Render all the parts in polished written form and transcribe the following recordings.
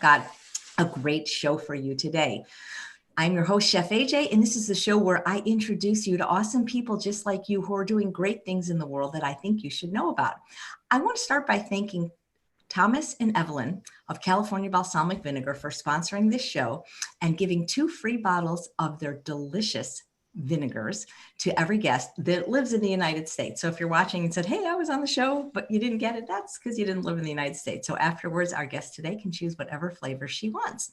got a great show for you today. I'm your host, Chef AJ, and this is the show where I introduce you to awesome people just like you who are doing great things in the world that I think you should know about. I want to start by thanking Thomas and Evelyn of California Balsamic Vinegar for sponsoring this show and giving 2 free bottles of their delicious vinegars to every guest that lives in the United States. So if you're watching and said, hey, I was on the show, but you didn't get it, that's because you didn't live in the United States. So afterwards, our guest today can choose whatever flavor she wants.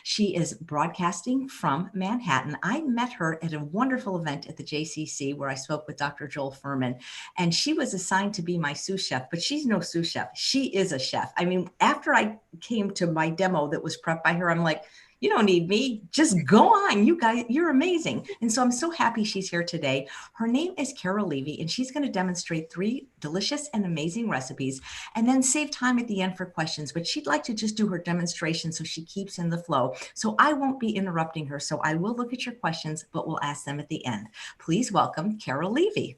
She is broadcasting from Manhattan. I met her at a wonderful event at the JCC where I spoke with Dr. Joel Furman, and she was assigned to be my sous chef, but she's no sous chef. She is a chef. I mean, after I came to my demo that was prepped by her, I'm like, you don't need me. Just go on. You guys, you're amazing. And so I'm so happy she's here today. Her name is Carole Levy, and she's going to demonstrate 3 delicious and amazing recipes and then save time at the end for questions. But she'd like to just do her demonstration so she keeps in the flow. So I won't be interrupting her. So I will look at your questions, but we'll ask them at the end. Please welcome Carole Levy.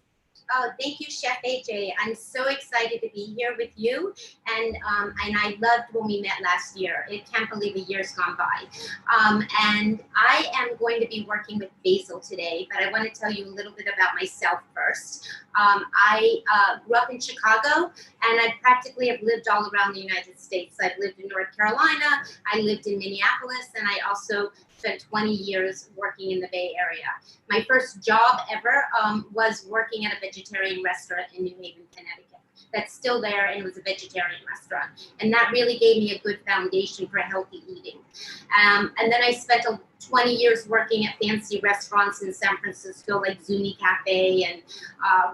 Oh, thank you, Chef AJ. I'm so excited to be here with you. And I loved when we met last year. I can't believe a year's gone by. And I am going to be working with basil today, but I want to tell you a little bit about myself first. I grew up in Chicago, and I practically have lived all around the United States. I've lived in North Carolina, I lived in Minneapolis, and I also spent 20 years working in the Bay Area. My first job ever was working at a vegetarian restaurant in New Haven, Connecticut. That's still there, and it was a vegetarian restaurant. And that really gave me a good foundation for healthy eating. And then I spent 20 years working at fancy restaurants in San Francisco, like Zuni Cafe, and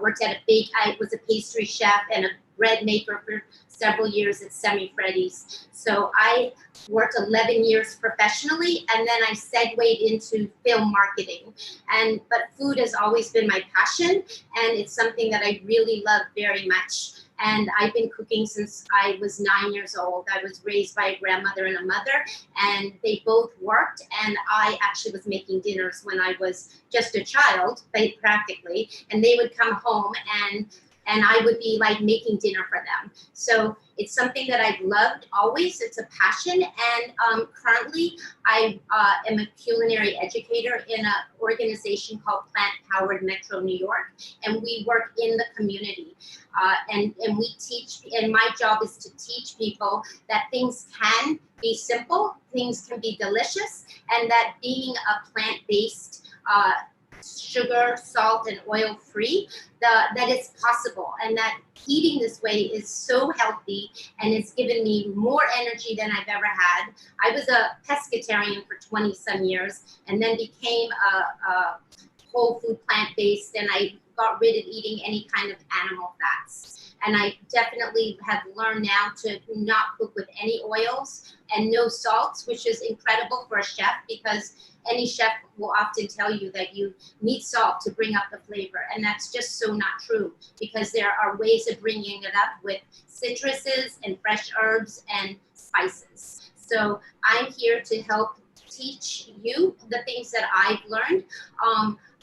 worked at I was a pastry chef and a bread maker for several years at Semi Freddy's. So I worked 11 years professionally, and then I segued into film marketing. But food has always been my passion, and it's something that I really love very much. And I've been cooking since I was 9 years old. I was raised by a grandmother and a mother, and they both worked. And I actually was making dinners when I was just a child, practically. And they would come home, and I would be like making dinner for them. So it's something that I've loved always. It's a passion. And currently I am a culinary educator in an organization called Plant Powered Metro New York. And we work in the community. And we teach, and my job is to teach people that things can be simple, things can be delicious, and that being a plant-based sugar, salt, and oil-free, that it's possible, and that eating this way is so healthy, and it's given me more energy than I've ever had. I was a pescatarian for 20-some years, and then became a whole food plant-based, and I got rid of eating any kind of animal fats. And I definitely have learned now to not cook with any oils and no salts, which is incredible for a chef, because any chef will often tell you that you need salt to bring up the flavor. And that's just so not true, because there are ways of bringing it up with citruses and fresh herbs and spices. So I'm here to help teach you the things that I've learned.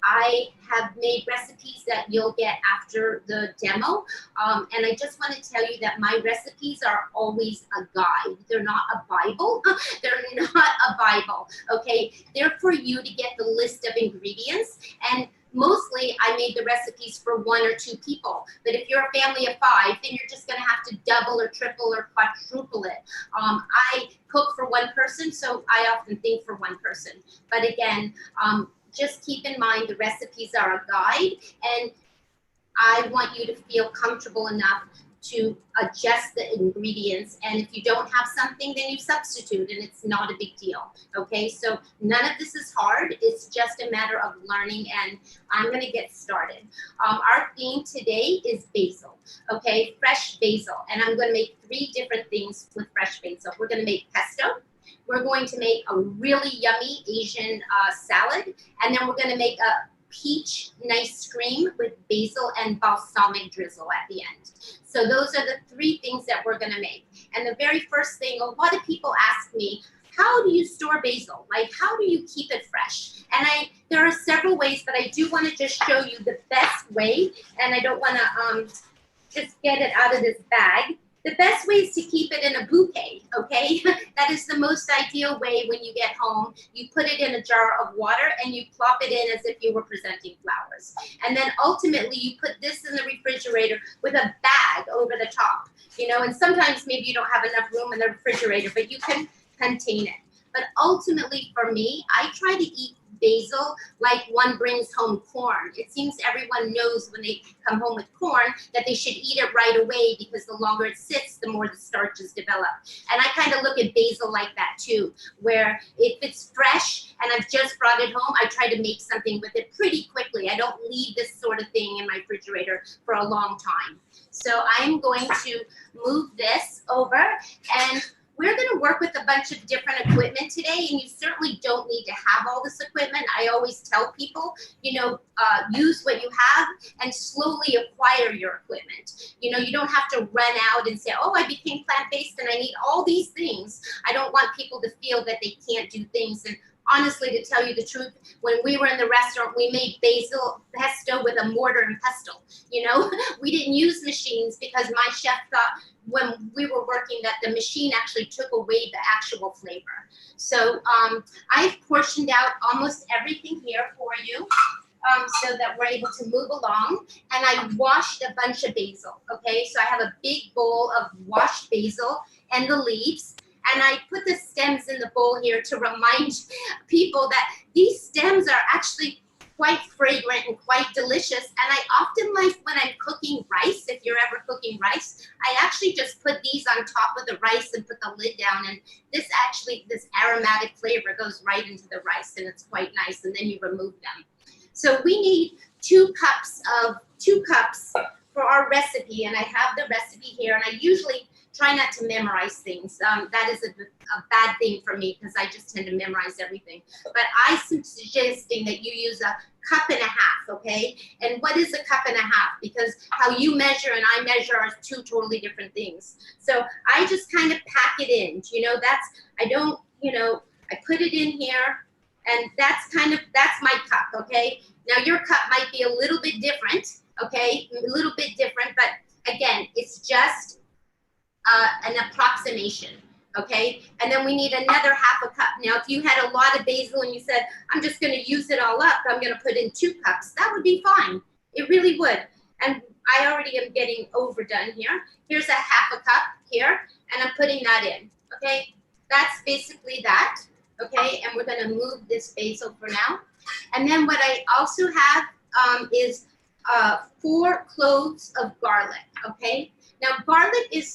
I have made recipes that you'll get after the demo. And I just want to tell you that my recipes are always a guide. They're not a Bible. They're not a Bible, okay? They're for you to get the list of ingredients. And mostly I made the recipes for 1 or 2 people. But if you're a family of 5, then you're just going to have to double or triple or quadruple it. I cook for 1 person, so I often think for 1 person. But again, just keep in mind the recipes are a guide, and I want you to feel comfortable enough to adjust the ingredients. And if you don't have something, then you substitute, and it's not a big deal. Okay, so none of this is hard. It's just a matter of learning, and I'm going to get started. Our theme today is basil, okay, fresh basil. And I'm going to make 3 different things with fresh basil. We're going to make pesto. We're going to make a really yummy Asian salad, and then we're going to make a peach nice cream with basil and balsamic drizzle at the end. So those are the 3 things that we're going to make. And the very first thing, a lot of people ask me, how do you store basil? Like, how do you keep it fresh? And there are several ways, but I do want to just show you the best way, and I don't want to just get it out of this bag. The best way is to keep it in a bouquet, okay? That is the most ideal way when you get home. You put it in a jar of water and you plop it in as if you were presenting flowers. And then ultimately you put this in the refrigerator with a bag over the top, you know, and sometimes maybe you don't have enough room in the refrigerator, but you can contain it. But ultimately for me, I try to eat basil like one brings home corn. It seems everyone knows when they come home with corn that they should eat it right away because the longer it sits, the more the starches develop. And I kind of look at basil like that too, where if it's fresh and I've just brought it home, I try to make something with it pretty quickly. I don't leave this sort of thing in my refrigerator for a long time. So I'm going to move this over, and we're going to work with a bunch of different equipment today, and you certainly don't need to have all this equipment. I always tell people, you know, use what you have and slowly acquire your equipment. You know, you don't have to run out and say, oh, I became plant-based and I need all these things. I don't want people to feel that they can't do things. And honestly, to tell you the truth, when we were in the restaurant, we made basil pesto with a mortar and pestle. You know, we didn't use machines because my chef thought when we were working that the machine actually took away the actual flavor. So I've portioned out almost everything here for you so that we're able to move along. And I washed a bunch of basil, okay? So I have a big bowl of washed basil and the leaves. And I put the stems in the bowl here to remind people that these stems are actually quite fragrant and quite delicious. And I often like when I'm cooking rice, if you're ever cooking rice, I actually just put these on top of the rice and put the lid down. And this aromatic flavor goes right into the rice and it's quite nice. And then you remove them. So we need 2 cups for our recipe. And I have the recipe here. And I usually try not to memorize things. That is a bad thing for me because I just tend to memorize everything. But I'm suggesting that you use a cup and a half, okay? And what is a cup and a half? Because how you measure and I measure are 2 totally different things. So I just kind of pack it in, you know, I put it in here and that's my cup, okay? Now your cup might be a little bit different, okay? A little bit different, but again, it's just an approximation, okay? And then we need another half a cup. Now, if you had a lot of basil and you said, I'm just gonna use it all up, I'm gonna put in 2 cups, that would be fine. It really would. And I already am getting overdone here. Here's a half a cup here, and I'm putting that in, okay? That's basically that, okay? And we're gonna move this basil for now. And then what I also have is 4 cloves of garlic, okay? Now, garlic is,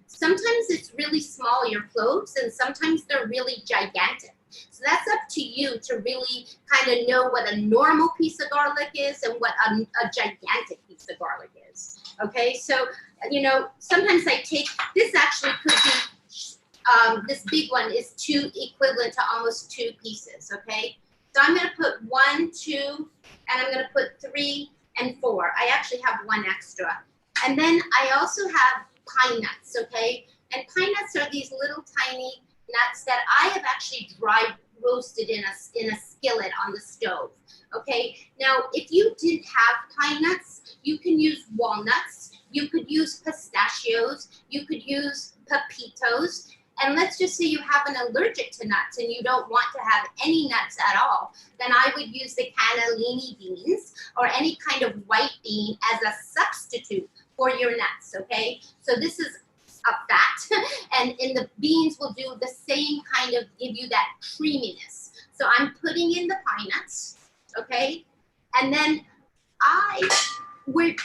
sometimes it's really small, your cloves, and sometimes they're really gigantic. So that's up to you to really kind of know what a normal piece of garlic is and what a gigantic piece of garlic is, okay? So, you know, sometimes I take, this actually could be, this big one is equivalent to almost 2 pieces, okay? So I'm gonna put 1, 2, and I'm gonna put 3 and 4. I actually have 1 extra. And then I also have pine nuts, okay? And pine nuts are these little tiny nuts that I have actually dry roasted in a skillet on the stove, okay? Now, if you didn't have pine nuts, you can use walnuts, you could use pistachios, you could use pepitos, and let's just say you have an allergic to nuts and you don't want to have any nuts at all, then I would use the cannellini beans or any kind of white bean as a substitute for your nuts, okay? So this is a fat, and in the beans will do the same kind of, give you that creaminess. So I'm putting in the pine nuts, okay? And then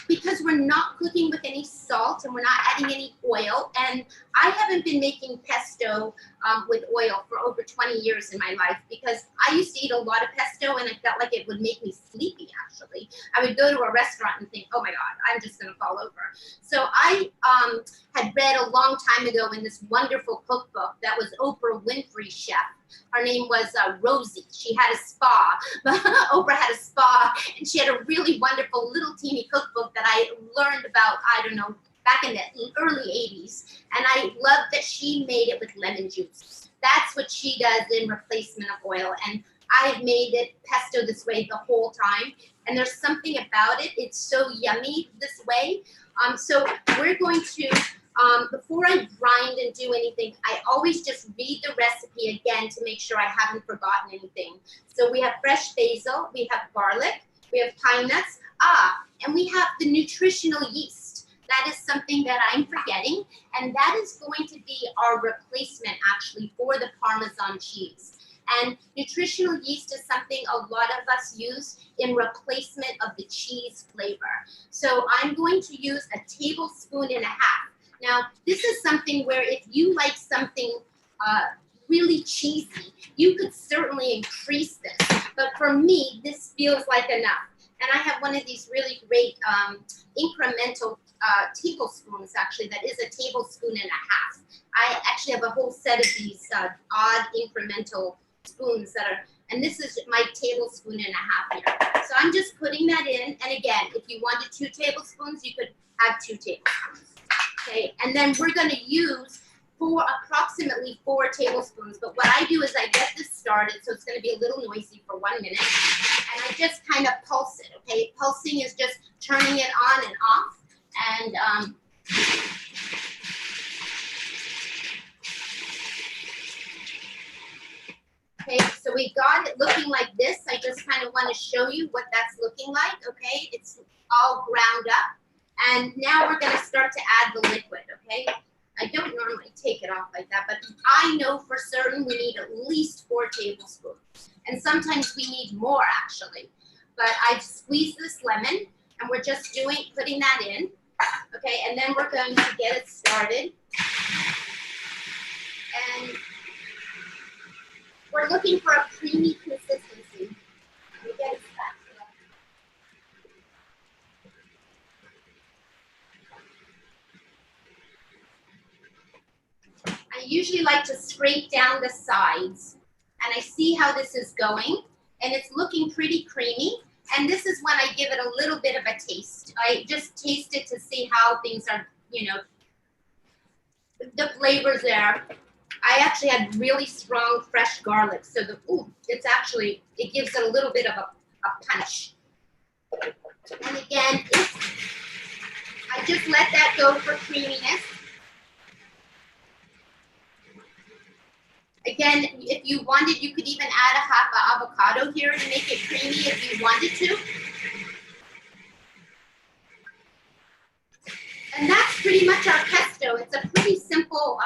because we're not cooking with any salt and we're not adding any oil, and I haven't been making pesto with oil for over 20 years in my life because I used to eat a lot of pesto and I felt like it would make me sleepy actually. I would go to a restaurant and think, oh my God, I'm just gonna fall over. So I had read a long time ago in this wonderful cookbook that was Oprah Winfrey's chef. Her name was Rosie. She had a spa. Oprah had a spa, and she had a really wonderful little teeny cookbook that I learned about, I don't know, back in the early 80s. And I loved that she made it with lemon juice. That's what she does in replacement of oil. And I've made it pesto this way the whole time. And there's something about it. It's so yummy this way. So we're going to Before I grind and do anything, I always just read the recipe again to make sure I haven't forgotten anything. So we have fresh basil, we have garlic, we have pine nuts, and we have the nutritional yeast. That is something that I'm forgetting, and that is going to be our replacement actually for the Parmesan cheese. And nutritional yeast is something a lot of us use in replacement of the cheese flavor. So I'm going to use a tablespoon and a half. Now, this is something where if you like something really cheesy, you could certainly increase this. But for me, this feels like enough. And I have one of these really great incremental tablespoons, actually, that is a tablespoon and a half. I actually have a whole set of these odd incremental spoons that are, and this is my tablespoon and a half here. So I'm just putting that in. And again, if you wanted 2 tablespoons, you could have 2 tablespoons. Okay, and then we're going to use approximately 4 tablespoons. But what I do is I get this started, so it's going to be a little noisy for 1 minute, and I just kind of pulse it. Okay, pulsing is just turning it on and off, and okay, so we got it looking like this. I just kind of want to show you what that's looking like. Okay, it's all ground up. And now we're going to start to add the liquid, okay? I don't normally take it off like that, but I know for certain we need at least 4 tablespoons. And sometimes we need more, actually. But I've squeezed this lemon, and we're just putting that in, okay? And then we're going to get it started. And we're looking for a creamy consistency. Let me get it started. I usually like to scrape down the sides, and I see how this is going, and it's looking pretty creamy. And this is when I give it a little bit of a taste. I just taste it to see how things are, you know, the flavors there. I actually had really strong fresh garlic, so it gives it a little bit of a punch. And again, I just let that go for creaminess. Again, if you wanted, you could even add a half an avocado here to make it creamy if you wanted to. And that's pretty much our pesto. It's a pretty simple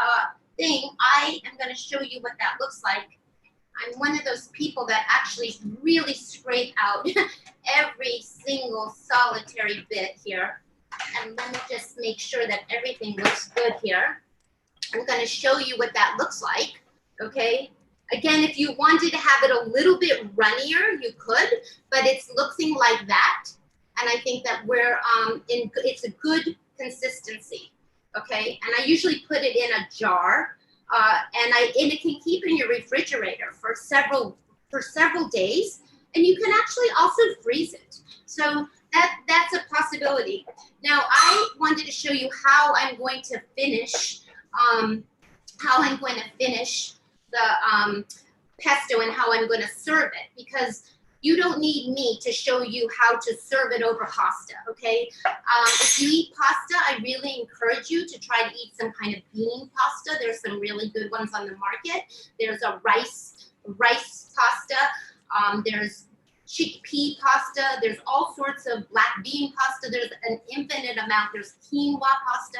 thing. I am going to show you what that looks like. I'm one of those people that actually really scrape out every single solitary bit here. And let me just make sure that everything looks good here. I'm going to show you what that looks like. Okay, again, if you wanted to have it a little bit runnier, you could, but it's looking like that. And I think that it's a good consistency, okay? And I usually put it in a jar, and it can keep in your refrigerator for several days, and you can actually also freeze it. So that's a possibility. Now, I wanted to show you how I'm going to finish, the pesto and how I'm going to serve it, because you don't need me to show you how to serve it over pasta, okay? If you eat pasta, I really encourage you to try to eat some kind of bean pasta. There's some really good ones on the market. There's a rice pasta. There's chickpea pasta. There's all sorts of black bean pasta. There's an infinite amount. There's quinoa pasta.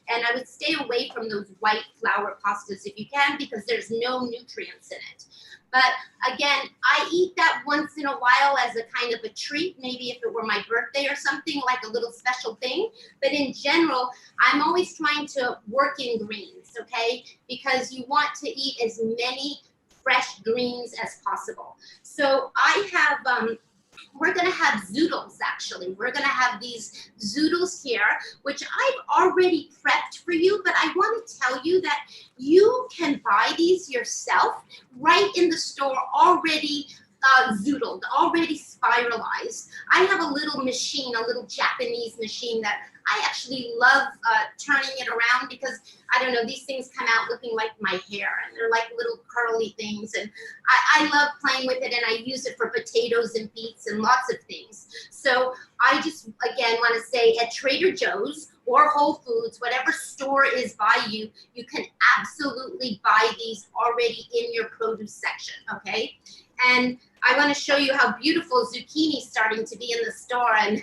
And I would stay away from those white flour pastas if you can, because there's no nutrients in it. But again, I eat that once in a while as a kind of a treat, maybe if it were my birthday or something, like a little special thing. But in general, I'm always trying to work in greens, okay? Because you want to eat as many fresh greens as possible. So I have, we're gonna have zoodles actually. We're gonna have these zoodles here, which I've already prepped for you, but I wanna tell you that you can buy these yourself right in the store already zoodled, already spiralized. I have a little machine, a little Japanese machine that I actually love turning it around because, I don't know, these things come out looking like my hair, and they're like little curly things, and I love playing with it, and I use it for potatoes and beets and lots of things. So I just, again, want to say at Trader Joe's or Whole Foods, whatever store is by you, you can absolutely buy these already in your produce section, okay? And I want to show you how beautiful zucchini is starting to be in the store. And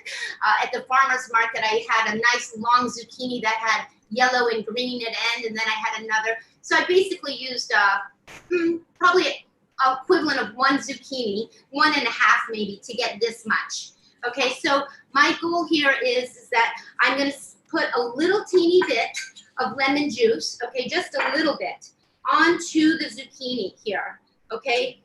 at the farmer's market, I had a nice long zucchini that had yellow and green at end, and then I had another. So I basically used probably equivalent of one zucchini, 1.5 maybe, to get this much. Okay, so my goal here is that I'm going to put a little teeny bit of lemon juice, okay, just a little bit, onto the zucchini here, okay?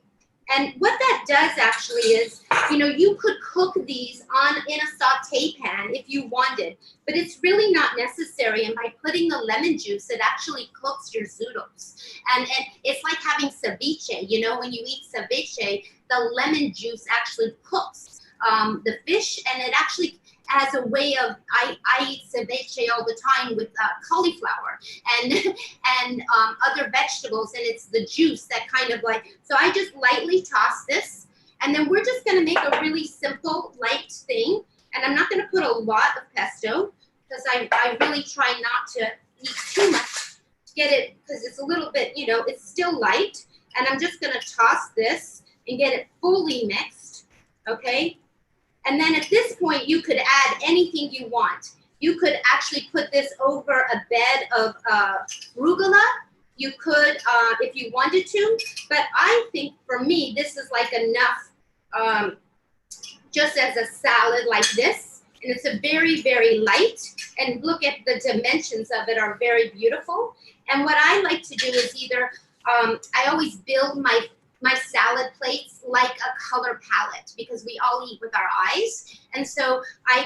And what that does actually is, you know, you could cook these in a saute pan if you wanted, but it's really not necessary. And by putting the lemon juice, it actually cooks your zoodles. And it's like having ceviche. You know, when you eat ceviche, the lemon juice actually cooks the fish, and it actually as a way of, I eat ceviche all the time with cauliflower and other vegetables, and it's the juice that kind of like, so I just lightly toss this, and then we're just gonna make a really simple, light thing, and I'm not gonna put a lot of pesto, because I really try not to eat too much to get it, because it's a little bit, you know, it's still light, and I'm just gonna toss this and get it fully mixed, okay? And then at this point, you could add anything you want. You could actually put this over a bed of arugula. You could, if you wanted to, but I think for me, this is like enough just as a salad like this. And it's a very, very light, and look at the dimensions of it are very beautiful. And what I like to do is either, I always build my salad plates like a color palette, because we all eat with our eyes. And so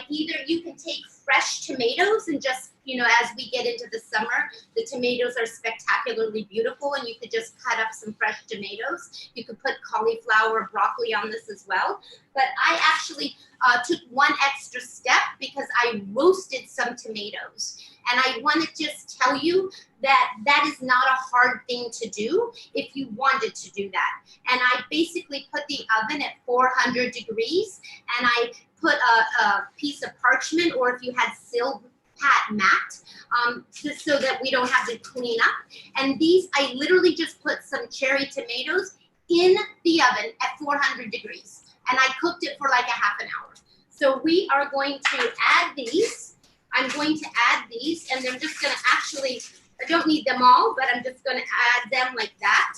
you can take fresh tomatoes, and just, you know, as we get into the summer, the tomatoes are spectacularly beautiful, and you could just cut up some fresh tomatoes. You could put cauliflower, broccoli on this as well. But I actually took one extra step because I roasted some tomatoes. And I want to just tell you that that is not a hard thing to do if you wanted to do that. And I basically put the oven at 400 degrees, and I put a piece of parchment, or if you had Silpat mat, just so that we don't have to clean up. And these, I literally just put some cherry tomatoes in the oven at 400 degrees. And I cooked it for like a half an hour. So we are going to add these. I'm going to add these, and I'm just going to actually, I don't need them all, but I'm just going to add them like that.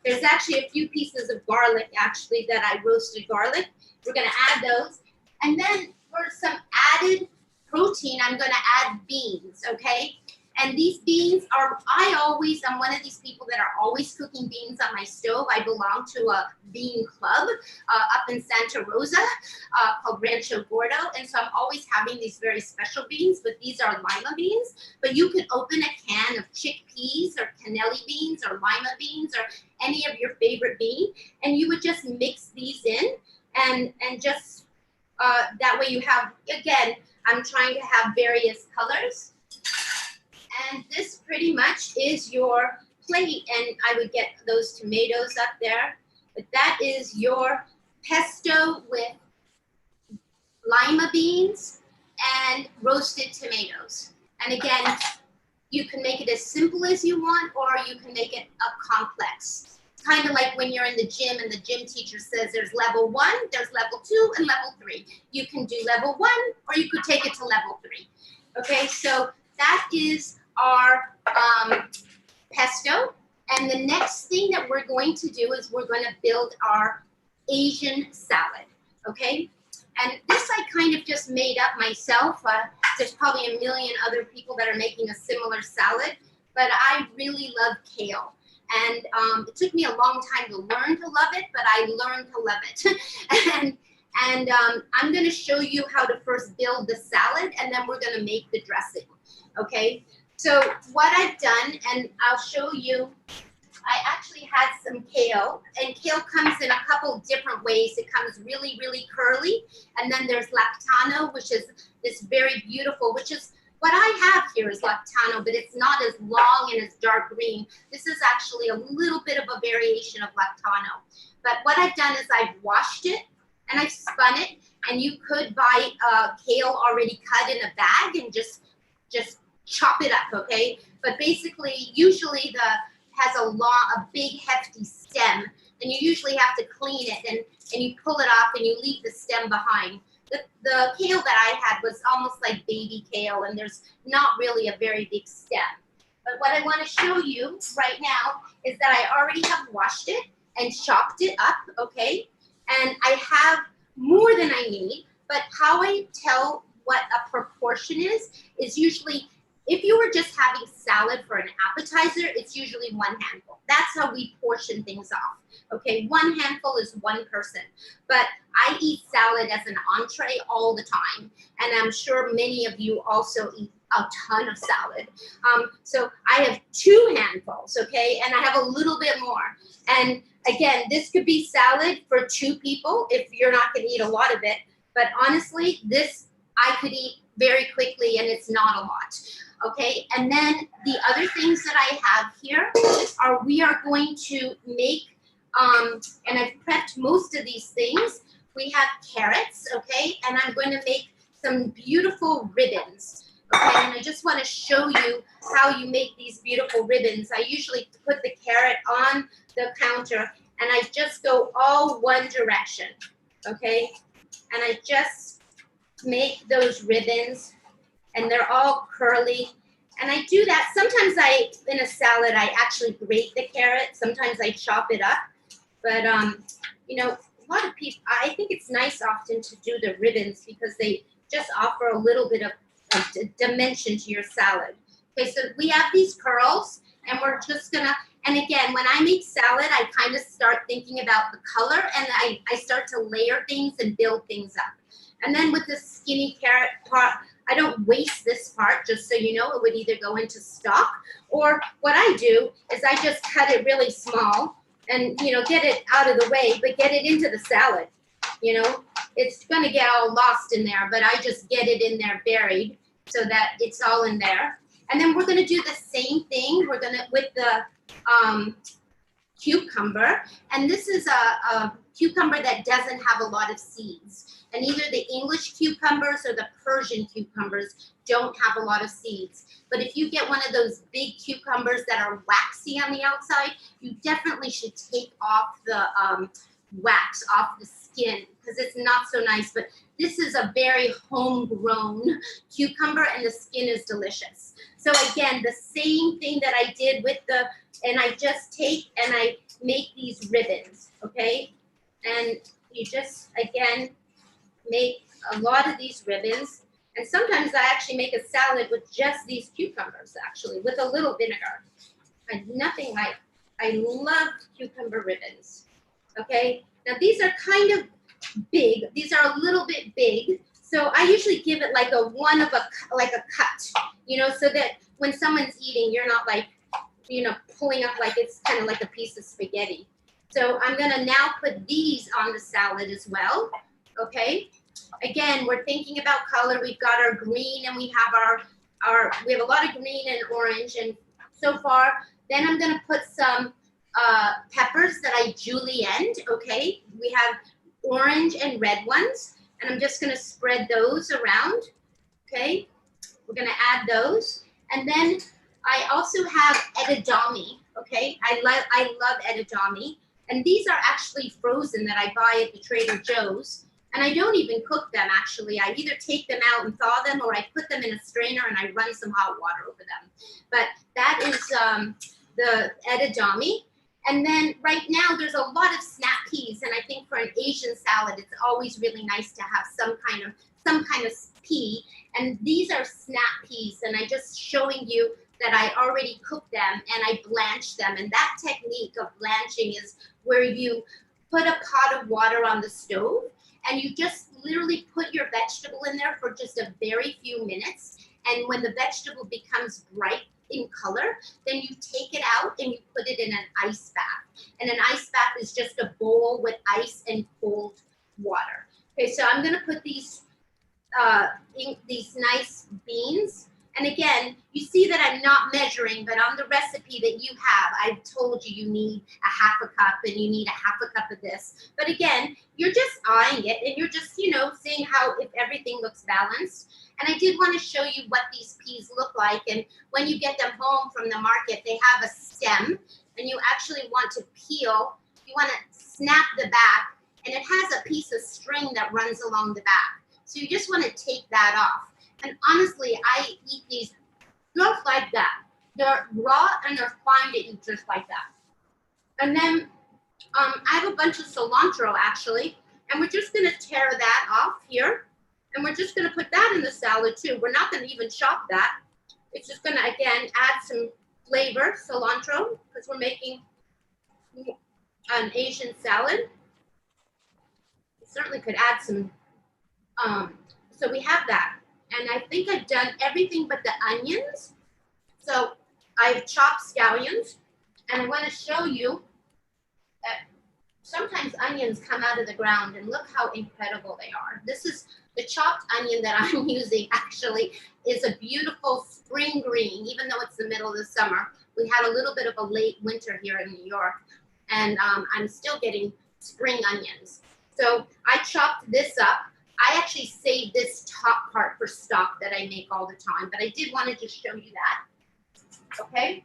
There's actually a few pieces of garlic, actually, that I roasted garlic. We're going to add those. And then for some added protein, I'm going to add beans, okay? And these beans are, I'm one of these people that are always cooking beans on my stove. I belong to a bean club up in Santa Rosa called Rancho Gordo. And so I'm always having these very special beans, but these are lima beans. But you could open a can of chickpeas or cannelli beans or lima beans or any of your favorite bean, and you would just mix these in, and just that way you have, again, I'm trying to have various colors. And this pretty much is your plate, and I would get those tomatoes up there. But that is your pesto with lima beans and roasted tomatoes. And again, you can make it as simple as you want, or you can make it a complex. It's kind of like when you're in the gym and the gym teacher says there's level 1, there's level 2, and level 3. You can do level 1, or you could take it to level 3. Okay, so that is our pesto. And the next thing that we're going to do is we're going to build our Asian salad, okay? And this I kind of just made up myself. There's probably a million other people that are making a similar salad, but I really love kale. And it took me a long time to learn to love it, but I learned to love it. and I'm going to show you how to first build the salad, and then we're going to make the dressing, okay? So what I've done, and I'll show you, I actually had some kale, and kale comes in a couple different ways. It comes really, really curly, and then there's lactano, which is this very beautiful, which is What I have here is lactano, but it's not as long and as dark green. This is actually a little bit of a variation of lactano. But what I've done is I've washed it and I've spun it, and you could buy kale already cut in a bag and just chop it up, okay? But basically, usually has a big hefty stem, and you usually have to clean it, and you pull it off and you leave the stem behind. The kale that I had was almost like baby kale, and there's not really a very big stem. But what I want to show you right now is that I already have washed it and chopped it up, okay? And I have more than I need, but how I tell what a proportion is usually, if you were just having salad for an appetizer, it's usually 1 handful. That's how we portion things off, okay? 1 handful is 1 person. But I eat salad as an entree all the time, and I'm sure many of you also eat a ton of salad. So I have 2 handfuls, okay? And I have a little bit more. And again, this could be salad for 2 people if you're not gonna eat a lot of it. But honestly, this I could eat very quickly, and it's not a lot. Okay, and then the other things that I have here are we are going to make, and I've prepped most of these things. We have carrots, okay, and I'm going to make some beautiful ribbons. Okay, and I just want to show you how you make these beautiful ribbons. I usually put the carrot on the counter, and I just go all one direction, okay, and I just make those ribbons. And they're all curly. And I do that. Sometimes in a salad, I actually grate the carrot. Sometimes I chop it up. But, you know, a lot of people, I think it's nice often to do the ribbons because they just offer a little bit of dimension to your salad. Okay, so we have these curls, and we're just gonna, and again, when I make salad, I kind of start thinking about the color, and I start to layer things and build things up. And then with the skinny carrot part, I don't waste this part, just so you know. It would either go into stock, or what I do is I just cut it really small and, you know, get it out of the way, but get it into the salad. You know, it's going to get all lost in there, but I just get it in there buried so that it's all in there. And then we're going to do the same thing. We're going to, with the cucumber, and this is a cucumber that doesn't have a lot of seeds. And either the English cucumbers or the Persian cucumbers don't have a lot of seeds. But if you get one of those big cucumbers that are waxy on the outside, you definitely should take off the wax off the skin because it's not so nice. But this is a very homegrown cucumber, and the skin is delicious. So again, the same thing that I did with and I just take and I make these ribbons, okay? And you just, again, make a lot of these ribbons. And sometimes I actually make a salad with just these cucumbers, actually, with a little vinegar. And nothing like, I love cucumber ribbons, okay? Now these are kind of big. These are a little bit big. So I usually give it like a cut, you know, so that when someone's eating, you're not like, you know, pulling up like it's kind of like a piece of spaghetti. So I'm gonna now put these on the salad as well, okay? Again, we're thinking about color. We've got our green, and we have we have a lot of green and orange, and so far. Then I'm gonna put some peppers that I julienned, okay? We have orange and red ones, and I'm just gonna spread those around, okay? We're gonna add those, and then I also have edamame, okay? I love edamame, and these are actually frozen that I buy at the Trader Joe's, and I don't even cook them actually. I either take them out and thaw them, or I put them in a strainer and I run some hot water over them. But that is the edamame. And then right now there's a lot of snap peas, and I think for an Asian salad, it's always really nice to have some kind of pea. And these are snap peas, and I'm just showing you that I already cooked them and I blanched them. And that technique of blanching is where you put a pot of water on the stove and you just literally put your vegetable in there for just a very few minutes. And when the vegetable becomes bright in color, then you take it out and you put it in an ice bath. And an ice bath is just a bowl with ice and cold water. Okay, so I'm gonna put these nice beans, And again, you see that I'm not measuring, but on the recipe that you have, I've told you you need a half a cup and you need a half a cup of this. But again, you're just eyeing it and you're just, you know, seeing how, if everything looks balanced. And I did want to show you what these peas look like. And when you get them home from the market, they have a stem and you actually want to peel. You want to snap the back and it has a piece of string that runs along the back. So you just want to take that off. And honestly, I eat these just like that. They're raw and they're fine to eat just like that. And then I have a bunch of cilantro actually, and we're just gonna tear that off here. And we're just gonna put that in the salad too. We're not gonna even chop that. It's just gonna, again, add some flavor, cilantro, because we're making an Asian salad. We certainly could add some, so we have that. And I think I've done everything but the onions. So I've chopped scallions, and I want to show you that sometimes onions come out of the ground, and look how incredible they are. This is the chopped onion that I'm using actually is a beautiful spring green, even though it's the middle of the summer. We had a little bit of a late winter here in New York, and I'm still getting spring onions. So I chopped this up. I actually saved this top part for stock that I make all the time, but I did want to just show you that, okay?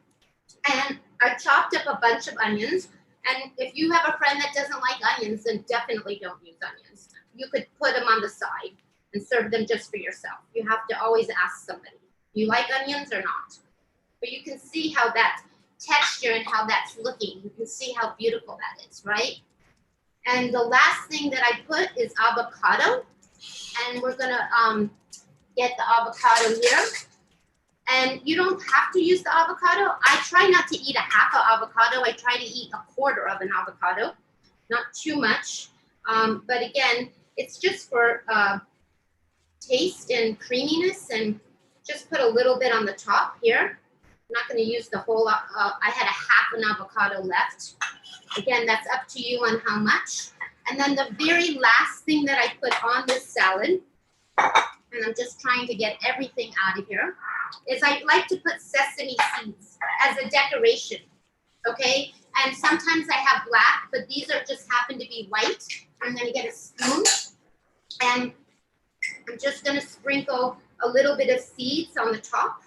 And I chopped up a bunch of onions, and if you have a friend that doesn't like onions, then definitely don't use onions. You could put them on the side and serve them just for yourself. You have to always ask somebody, you like onions or not? But you can see how that texture and how that's looking. You can see how beautiful that is, right? And the last thing that I put is avocado. And we're gonna get the avocado here. And you don't have to use the avocado. I try not to eat a half of avocado. I try to eat a quarter of an avocado, not too much. But again, it's just for taste and creaminess, and just put a little bit on the top here. I'm not gonna use the whole, I had a half an avocado left. Again, that's up to you on how much. And then the very last thing that I put on this salad, and I'm just trying to get everything out of here, is I like to put sesame seeds as a decoration, okay? And sometimes I have black, but these are just happen to be white. I'm gonna get a spoon, and I'm just gonna sprinkle a little bit of seeds on the top.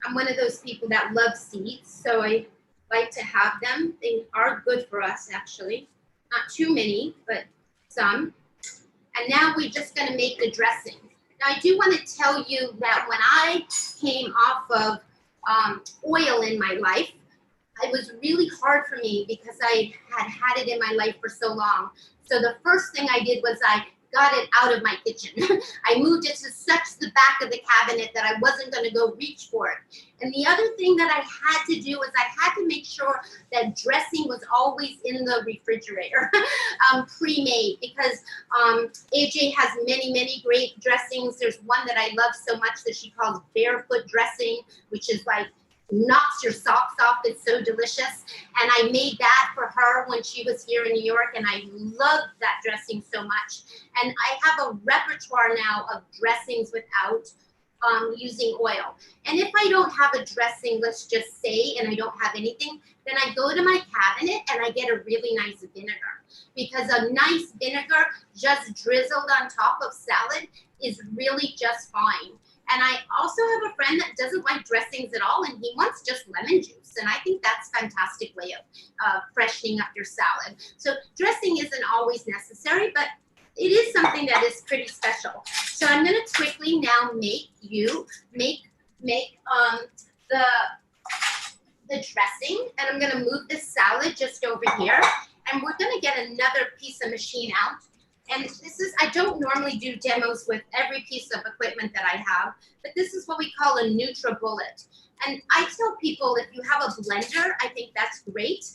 I'm one of those people that love seeds, so I like to have them. They are good for us, actually. Not too many, but some. And now we're just gonna make the dressing. Now I do wanna tell you that when I came off of oil in my life, it was really hard for me because I had it in my life for so long. So the first thing I did was I got it out of my kitchen. I moved it to such the back of the cabinet that I wasn't gonna go reach for it. And the other thing that I had to do was I had to make sure that dressing was always in the refrigerator, pre-made, because AJ has many, many great dressings. There's one that I love so much that she calls barefoot dressing, which is like knocks your socks off. It's so delicious. And I made that for her when she was here in New York, and I loved that dressing so much. And I have a repertoire now of dressings without using oil. And if I don't have a dressing, let's just say, and I don't have anything, then I go to my cabinet and I get a really nice vinegar, because a nice vinegar just drizzled on top of salad is really just fine. And I also have a friend that doesn't like dressings at all, and he wants just lemon juice. And I think that's a fantastic way of freshening up your salad. So dressing isn't always necessary, but it is something that is pretty special. So I'm gonna quickly now make the dressing, and I'm gonna move this salad just over here, and we're gonna get another piece of machine out. And this is, I don't normally do demos with every piece of equipment that I have, but this is what we call a NutriBullet. And I tell people, if you have a blender, I think that's great.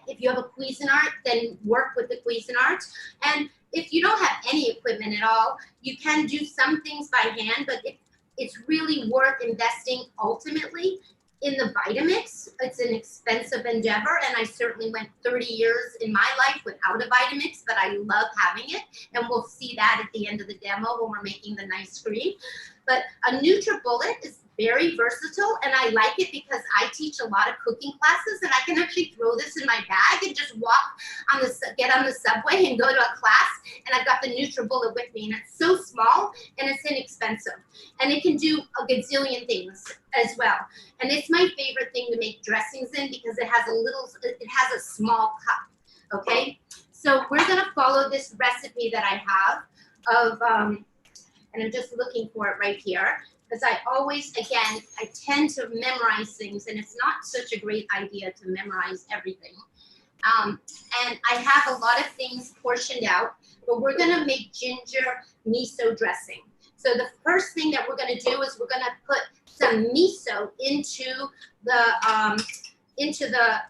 If you have a Cuisinart, then work with the Cuisinart. And if you don't have any equipment at all, you can do some things by hand, but it's really worth investing ultimately in the Vitamix. It's an expensive endeavor, and I certainly went 30 years in my life without a Vitamix, but I love having it, and we'll see that at the end of the demo when we're making the nice cream. But a NutriBullet is very versatile, and I like it because I teach a lot of cooking classes, and I can actually throw this in my bag and just walk on the, get on the subway and go to a class, and I've got the NutriBullet with me, and it's so small and it's inexpensive, and it can do a gazillion things as well. And it's my favorite thing to make dressings in because it has a small cup. Okay, so we're gonna follow this recipe that I have of and I'm just looking for it right here, because I always, again, I tend to memorize things, and it's not such a great idea to memorize everything. And I have a lot of things portioned out, but we're gonna make ginger miso dressing. So the first thing that we're gonna do is we're gonna put some miso into the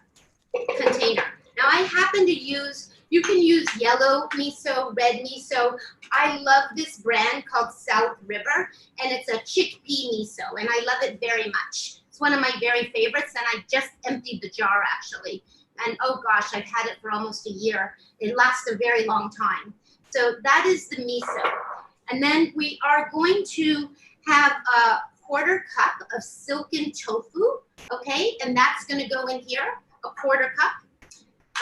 container. Now I happen to use, you can use yellow miso, red miso. I love this brand called South River, and it's a chickpea miso, and I love it very much. It's one of my very favorites, and I just emptied the jar actually. And oh gosh, I've had it for almost a year. It lasts a very long time. So that is the miso. And then we are going to have a 1/4 cup of silken tofu, okay? And that's gonna go in here, a 1/4 cup.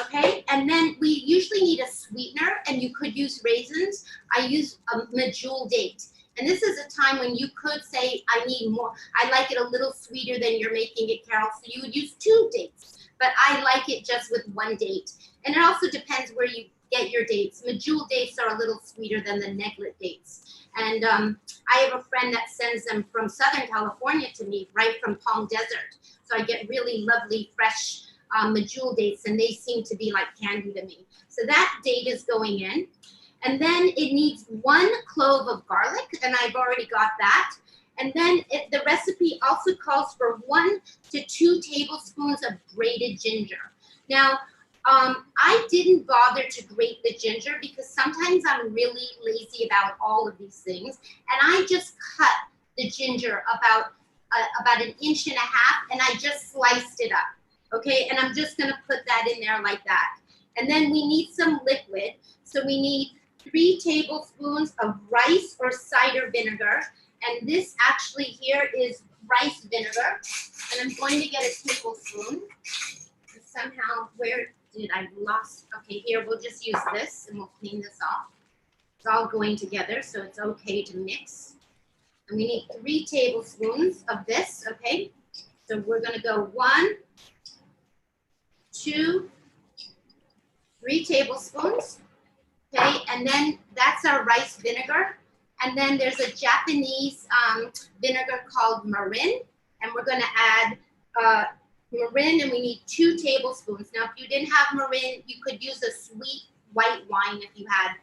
Okay, and then we usually need a sweetener, and you could use raisins. I use a medjool date. And this is a time when you could say, I need more. I like it a little sweeter than you're making it, Carol. So you would use 2 dates, but I like it just with 1 date. And it also depends where you get your dates. Medjool dates are a little sweeter than the neglet dates. And I have a friend that sends them from Southern California to me, right from Palm Desert. So I get really lovely, fresh medjool dates, and they seem to be like candy to me. So that date is going in. And then it needs 1 clove of garlic, and I've already got that. And then the recipe also calls for 1 to 2 tablespoons of grated ginger. Now, I didn't bother to grate the ginger because sometimes I'm really lazy about all of these things, and I just cut the ginger about 1.5 inches, and I just sliced it up. Okay, and I'm just gonna put that in there like that. And then we need some liquid. So we need 3 tablespoons of rice or cider vinegar. And this actually here is rice vinegar. And I'm going to get a tablespoon. And somehow, where did I lost? Okay, here, we'll just use this and we'll clean this off. It's all going together, so it's okay to mix. And we need 3 tablespoons of this, okay? So we're gonna go 1, 2, 3 tablespoons, okay? And then that's our rice vinegar. And then there's a Japanese vinegar called mirin, and we're gonna add mirin, and we need 2 tablespoons. Now, if you didn't have mirin, you could use a sweet white wine if you had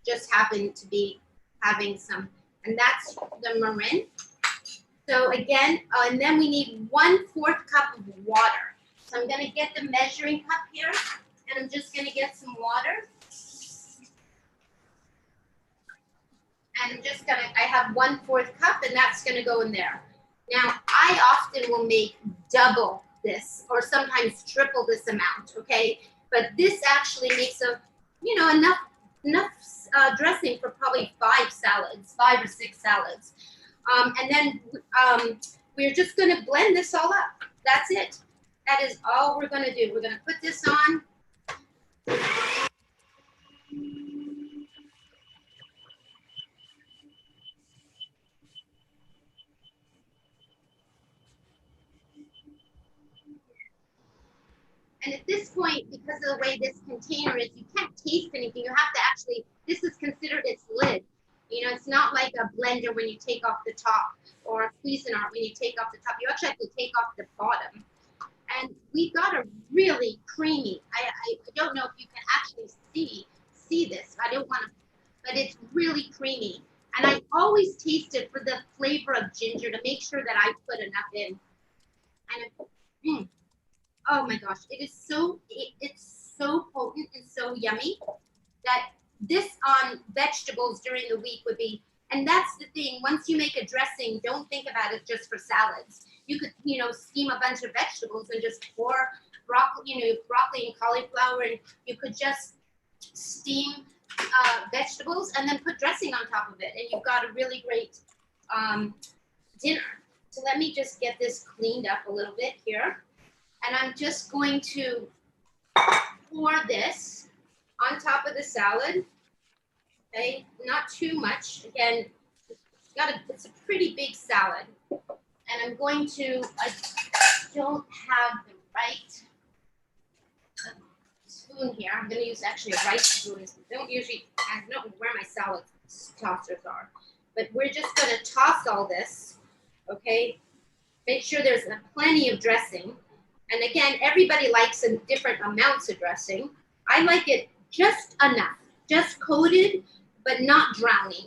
just happened to be having some, and that's the mirin. So again, and then we need 1/4 cup of water. So I'm gonna get the measuring cup here, and I'm just gonna get some water. And I'm just gonna, I have 1/4 cup, and that's gonna go in there. Now, I often will make double this, or sometimes triple this amount, okay? But this actually makes enough dressing for probably 5 salads, 5 or 6 salads. And then we're just gonna blend this all up. That's it. That is all we're gonna do. We're gonna put this on. And at this point, because of the way this container is, you can't taste anything. You have to actually, this is considered its lid. You know, it's not like a blender when you take off the top, or a Sweetener when you take off the top. You actually have to take off the bottom. And we got a really creamy, I don't know if you can actually see this. I don't want to, but it's really creamy. And I always taste it for the flavor of ginger to make sure that I put enough in. And oh my gosh, it's so potent and so yummy that this on vegetables during the week would be, and that's the thing, once you make a dressing, don't think about it just for salads. You could, steam a bunch of vegetables and just pour broccoli, broccoli and cauliflower, and you could just steam vegetables and then put dressing on top of it, and you've got a really great dinner. So let me just get this cleaned up a little bit here. And I'm just going to pour this on top of the salad. Okay, not too much. Again, it's a pretty big salad. And I'm going to, I don't have the right spoon here. I'm going to use actually a rice spoon. I don't know where my salad tossers are. But we're just going to toss all this, okay? Make sure there's plenty of dressing. And again, everybody likes different amounts of dressing. I like it just enough, just coated, but not drowning,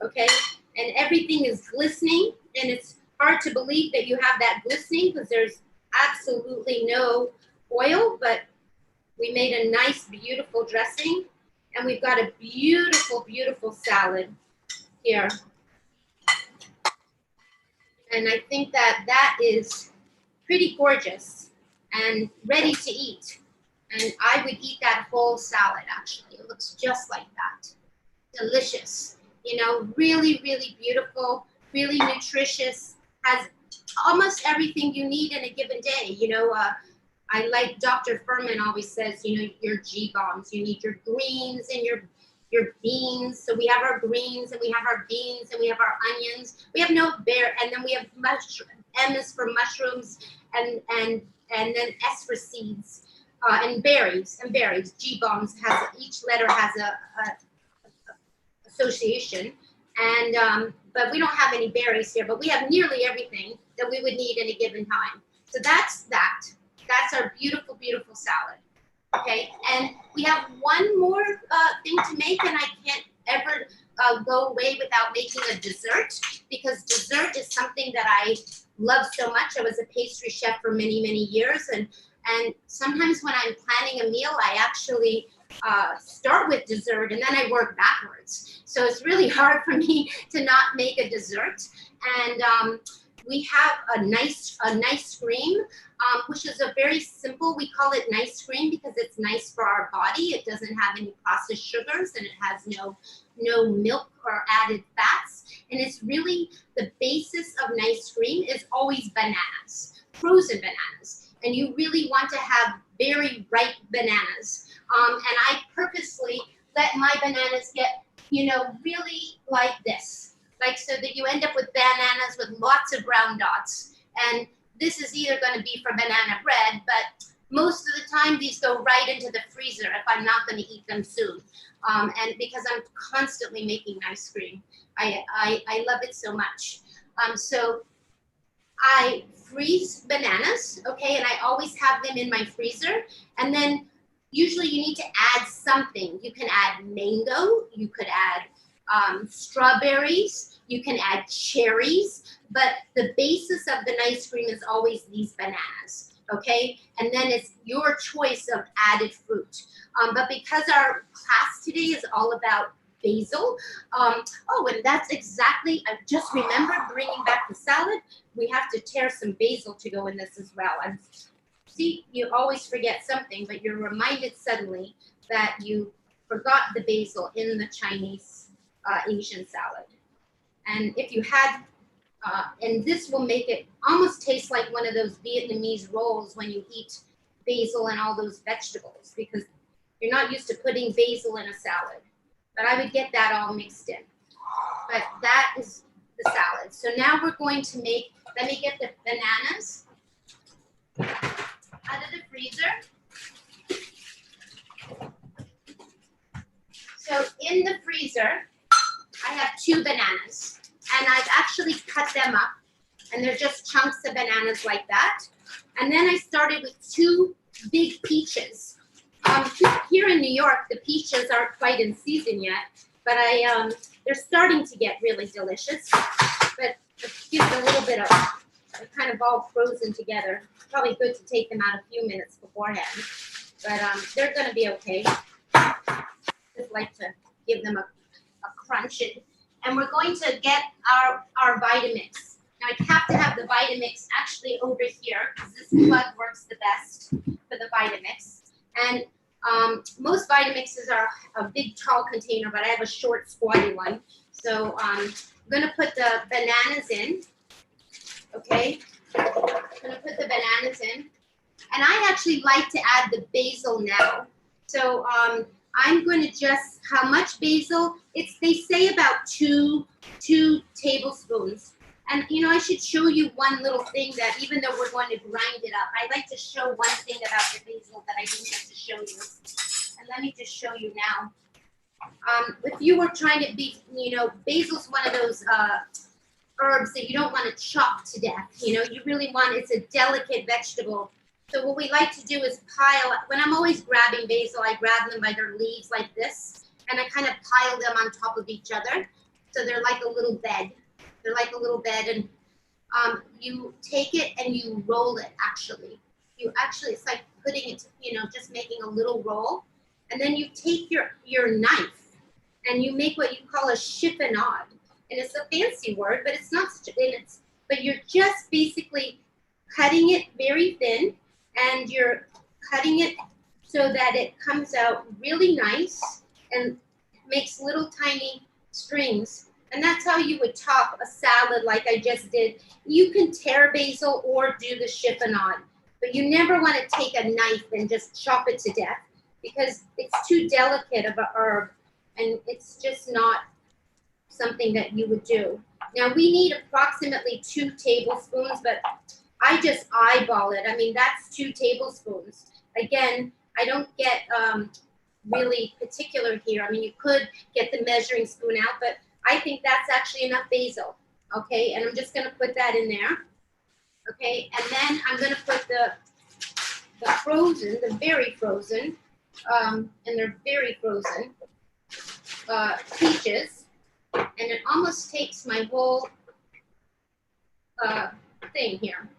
okay? And everything is glistening, and it's hard to believe that you have that glistening because there's absolutely no oil, but we made a nice, beautiful dressing, and we've got a beautiful, beautiful salad here. And I think that that is pretty gorgeous and ready to eat. And I would eat that whole salad, actually. It looks just like that. Delicious, you know, really, really beautiful, really nutritious, has almost everything you need in a given day. You know, I like Dr. Furman always says, you know, your G-bombs, you need your greens and your beans. So we have our greens and we have our beans and we have our onions. We have and then we have M is for mushrooms and then S for seeds and berries. G-bombs has, each letter has a association. And but we don't have any berries here, but we have nearly everything that we would need in a given time. So that's that. That's our beautiful, beautiful salad. Okay, and we have one more thing to make, and I can't ever go away without making a dessert, because dessert is something that I love so much. I was a pastry chef for many, many years, and sometimes when I'm planning a meal, I actually start with dessert and then I work backwards. So it's really hard for me to not make a dessert. And we have a nice cream, which is a very simple, we call it nice cream because it's nice for our body. It doesn't have any processed sugars and it has no milk or added fats. And it's really, the basis of nice cream is always bananas, frozen bananas. And you really want to have very ripe bananas. And I purposely let my bananas get, you know, really like this. Like, so that you end up with bananas with lots of brown dots. And this is either going to be for banana bread, but most of the time these go right into the freezer if I'm not going to eat them soon. And because I'm constantly making ice cream. I love it so much. So I freeze bananas, okay, and I always have them in my freezer. And then usually you need to add something. You can add mango, you could add strawberries, you can add cherries, but the basis of the nice cream is always these bananas, okay? And then it's your choice of added fruit. But because our class today is all about basil, and that's exactly, I just remembered bringing back the salad, we have to tear some basil to go in this as well. And see, you always forget something, but you're reminded suddenly that you forgot the basil in the Chinese Asian salad. And if you had, and this will make it almost taste like one of those Vietnamese rolls when you eat basil and all those vegetables, because you're not used to putting basil in a salad. But I would get that all mixed in. But that is the salad. So now we're going to make, let me get the bananas out of the freezer. So in the freezer, I have 2 bananas, and I've actually cut them up, and they're just chunks of bananas like that. And then I started with 2 big peaches. Here in New York, the peaches aren't quite in season yet, but they're starting to get really delicious. But it gives a little bit of, they're kind of all frozen together. Probably good to take them out a few minutes beforehand, but they're going to be okay. Just like to give them a crunch. And we're going to get our Vitamix. Now I have to have the Vitamix actually over here because this plug works the best for the Vitamix. And Most Vitamixes are a big tall container, but I have a short squatty one. So I'm gonna put the bananas in, okay? I'm gonna put the bananas in. And I actually like to add the basil now. So I'm going to just, how much basil? They say about two tablespoons. And you know, I should show you one little thing that even though we're going to grind it up, I like to show one thing about the basil that I didn't get to show you. And let me just show you now. If you were trying to be, you know, basil's one of those herbs that you don't want to chop to death. You know, you really want, it's a delicate vegetable. So what we like to do is pile, when I'm always grabbing basil, I grab them by their leaves like this, and I kind of pile them on top of each other. So they're like a little bed. They're like a little bed, and you take it and you roll it, actually. It's like putting it, you know, just making a little roll. And then you take your knife and you make what you call a chiffonade. And it's a fancy word, but it's not, but you're just basically cutting it very thin, and you're cutting it so that it comes out really nice and makes little tiny strings. And that's how you would top a salad like I just did. You can tear basil or do the chiffonade, but you never want to take a knife and just chop it to death because it's too delicate of an herb and it's just not something that you would do. Now we need approximately 2 tablespoons, but I just eyeball it. I mean, that's 2 tablespoons. Again, I don't get really particular here. I mean, you could get the measuring spoon out, but I think that's actually enough basil. Okay, and I'm just gonna put that in there. Okay, and then I'm gonna put the frozen, the very frozen, and they're very frozen, peaches. And it almost takes my whole thing here.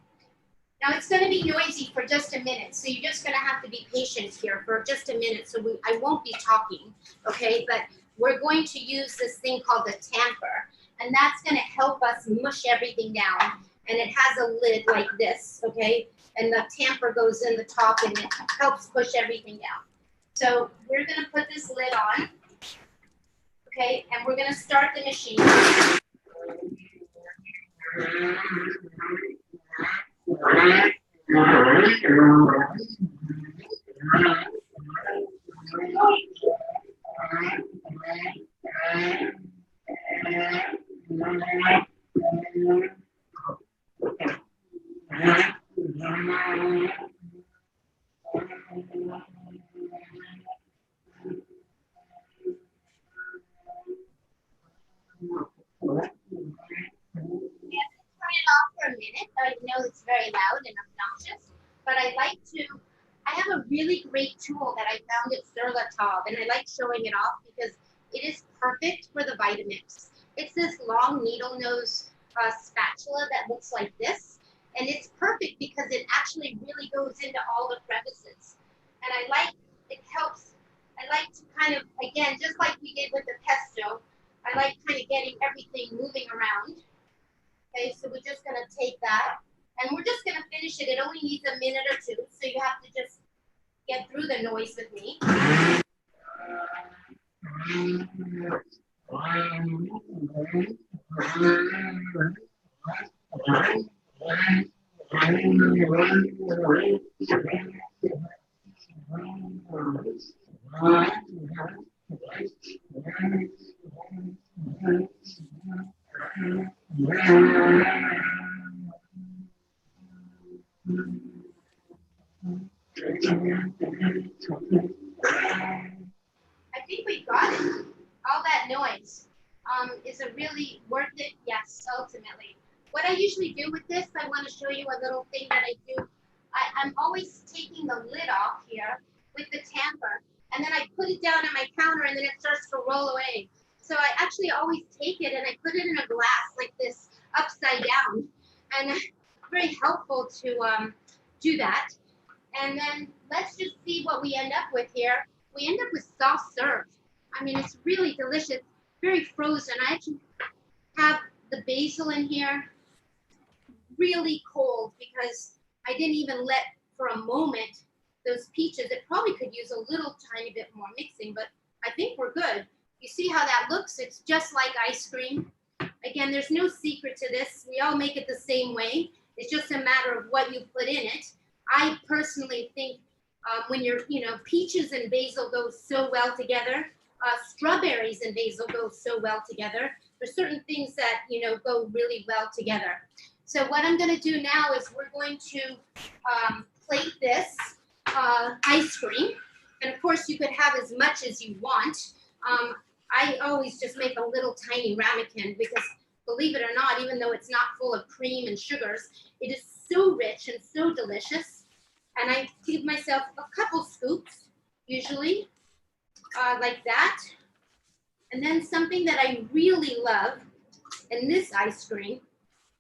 Now it's going to be noisy for just a minute, so you're just going to have to be patient here for just a minute. So I won't be talking, okay? But we're going to use this thing called the tamper, and that's going to help us mush everything down. And it has a lid like this, okay? And the tamper goes in the top, and it helps push everything down. So we're going to put this lid on, okay? And we're going to start the machine. For a minute. I know it's very loud and obnoxious, but I have a really great tool that I found at Sur La Table, and I like showing it off because it is perfect for the Vitamix. It's this long needle nose spatula that looks like this, and it's perfect because it actually really goes into all the crevices. And it helps, I like to kind of, again, just like we did with the pesto, I like kind of getting everything moving around. Okay, so we're just going to take that, and we're just going to finish it. It only needs a minute or 2, so you have to just get through the noise with me. I think we got it. All that noise is a really worth it, yes, ultimately. What I usually do with this, I want to show you a little thing that I do. I'm always taking the lid off here with the tamper, and then I put it down on my counter, and then it starts to roll away. So I actually always take it and I put it in a glass like this, upside down, and it's very helpful to do that. And then let's just see what we end up with here. We end up with soft serve. I mean, it's really delicious, very frozen. I actually have the basil in here really cold because I didn't even let for a moment those peaches. It probably could use a little tiny bit more mixing, but I think we're good. You see how that looks? It's just like ice cream. Again, there's no secret to this. We all make it the same way. It's just a matter of what you put in it. I personally think when you're, peaches and basil go so well together. Strawberries and basil go so well together. There's certain things that, go really well together. So what I'm going to do now is we're going to plate this ice cream. And of course, you could have as much as you want. I always just make a little tiny ramekin because, believe it or not, even though it's not full of cream and sugars, it is so rich and so delicious. And I give myself a couple scoops, usually, like that. And then something that I really love in this ice cream,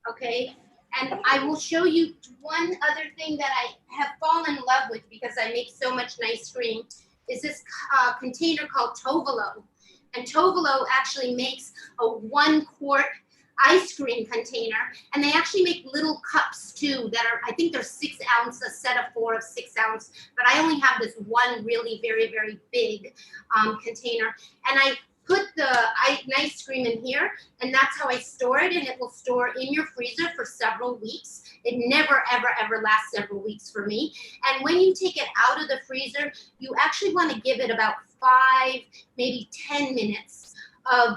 okay, and I will show you one other thing that I have fallen in love with because I make so much nice cream, is this container called Tovolo. And Tovolo actually makes a 1 quart ice cream container, and they actually make little cups too that are, I think they're 6 ounce, a set of 4 of 6 ounce, but I only have this one really very, very big container, and I put the ice cream in here, and that's how I store it, and it will store in your freezer for several weeks. It never, ever, ever lasts several weeks for me. And when you take it out of the freezer, you actually want to give it about 5, maybe 10 minutes of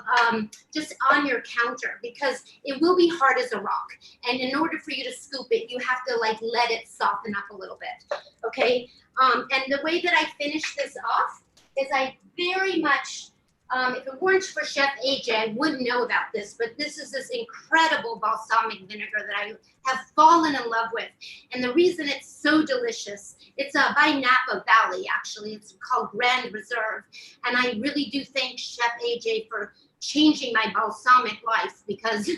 just on your counter, because it will be hard as a rock. And in order for you to scoop it, you have to like let it soften up a little bit, okay? And the way that I finish this off is I very much, if it weren't for Chef AJ, I wouldn't know about this, but this is this incredible balsamic vinegar that I have fallen in love with. And the reason it's so delicious, it's by Napa Valley, actually. It's called Grand Reserve. And I really do thank Chef AJ for changing my balsamic life, because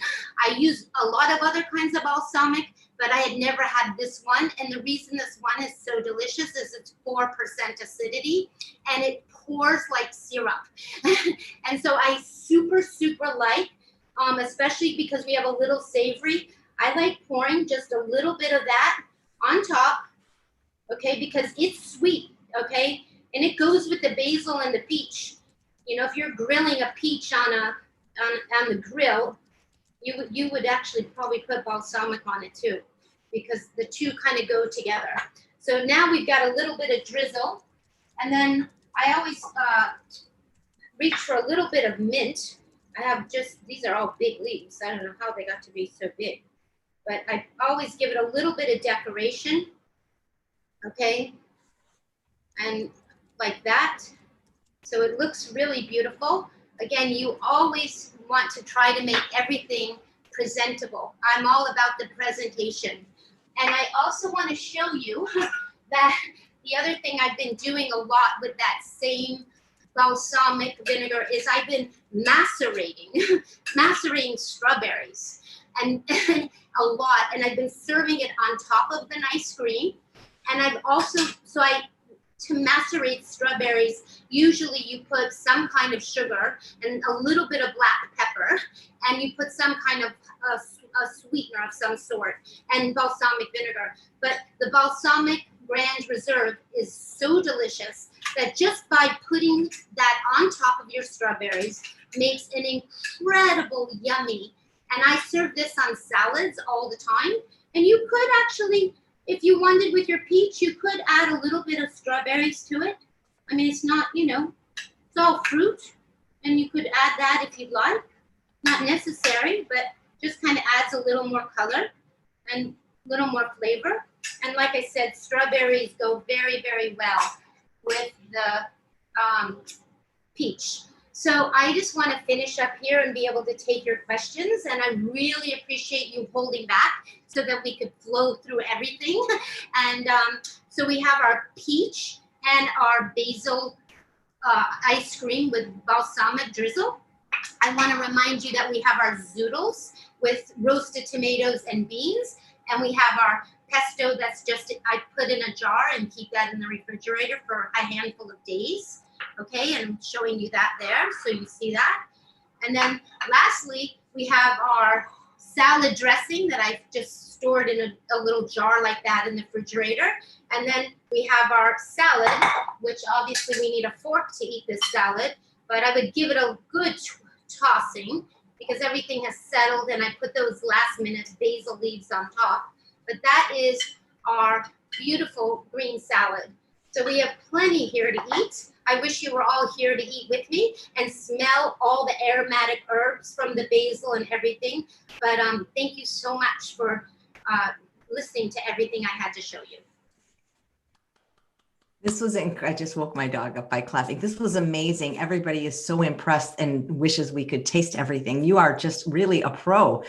I use a lot of other kinds of balsamic, but I had never had this one. And the reason this one is so delicious is it's 4% acidity, and it pours like syrup. And so I super, super like, especially because we have a little savory, I like pouring just a little bit of that on top, okay, because it's sweet, okay? And it goes with the basil and the peach. If you're grilling a peach on the grill, you would actually probably put balsamic on it too, because the two kind of go together. So now we've got a little bit of drizzle, and then I always reach for a little bit of mint. I have these are all big leaves. I don't know how they got to be so big, but I always give it a little bit of decoration, okay? And like that. So it looks really beautiful. Again, you always want to try to make everything presentable. I'm all about the presentation. And I also want to show you that the other thing I've been doing a lot with that same balsamic vinegar is I've been macerating strawberries and a lot. And I've been serving it on top of the ice cream. And I've also, to macerate strawberries, usually you put some kind of sugar and a little bit of black pepper, and you put some kind of a sweetener of some sort, and balsamic vinegar. But the balsamic Grand Reserve is so delicious that just by putting that on top of your strawberries makes an incredible yummy. And I serve this on salads all the time. And you could actually, if you wanted with your peach, you could add a little bit of strawberries to it. I mean, it's not, it's all fruit, and you could add that if you'd like. Not necessary, but just kind of adds a little more color and a little more flavor. And like I said, strawberries go very, very well with the peach. So I just want to finish up here and be able to take your questions. And I really appreciate you holding back so that we could flow through everything. And so we have our peach and our basil ice cream with balsamic drizzle. I want to remind you that we have our zoodles with roasted tomatoes and beans. And we have our pesto that's I put in a jar and keep that in the refrigerator for a handful of days. Okay, and I'm showing you that there, so you see that. And then lastly, we have our salad dressing that I've just stored in a little jar like that in the refrigerator. And then we have our salad, which obviously we need a fork to eat this salad, but I would give it a good tossing because everything has settled, and I put those last minute basil leaves on top. But that is our beautiful green salad. So we have plenty here to eat. I wish you were all here to eat with me and smell all the aromatic herbs from the basil and everything. But thank you so much for listening to everything I had to show you. This was, I just woke my dog up by clapping. This was amazing. Everybody is so impressed and wishes we could taste everything. You are just really a pro.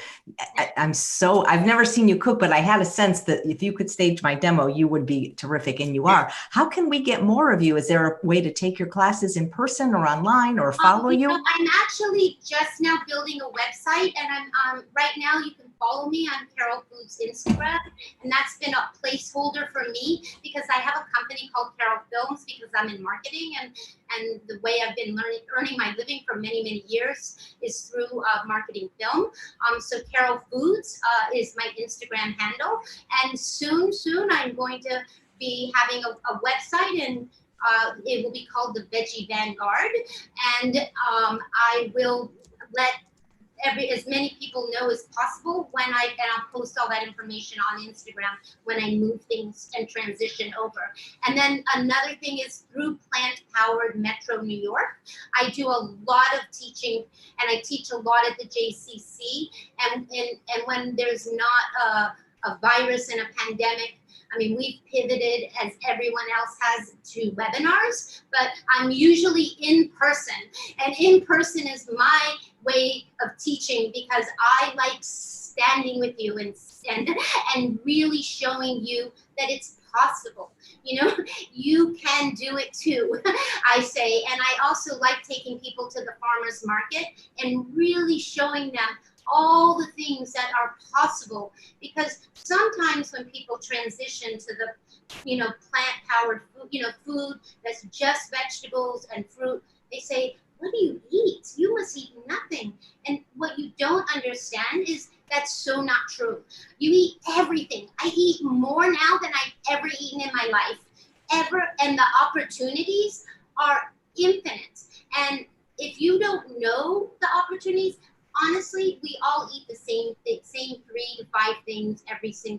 I've never seen you cook, but I had a sense that if you could stage my demo, you would be terrific, and you are. How can we get more of you? Is there a way to take your classes in person or online or follow you? I'm actually just now building a website, and I'm right now you can follow me on Carole Foods Instagram, and that's been a placeholder for me because I have a company called Carole Films because I'm in marketing, and the way I've been earning my living for many years is through marketing film. So Carole Foods is my Instagram handle, and soon I'm going to be having a website, and it will be called the Veggie Vanguard, and I will let as many people know as possible when I'll post all that information on Instagram when I move things and transition over. And then another thing is through Plant Powered Metro New York, I do a lot of teaching, and I teach a lot at the JCC. And when there's not a virus and a pandemic, I mean, we've pivoted, as everyone else has, to webinars, but I'm usually in person. And in person is my way of teaching because I like standing with you and really showing you that it's possible. You know, you can do it too, I say. And I also like taking people to the farmers market and really showing them all the things that are possible, because sometimes when people transition to the, plant-powered food, food that's just vegetables and fruit, they say, what do you eat? You must eat nothing. And what you don't understand is that's so not true. You eat everything. I eat more now than I've ever eaten in my life, ever, and the opportunities are infinite. And if you don't know the opportunities, honestly, we all eat the same 3 to 5 things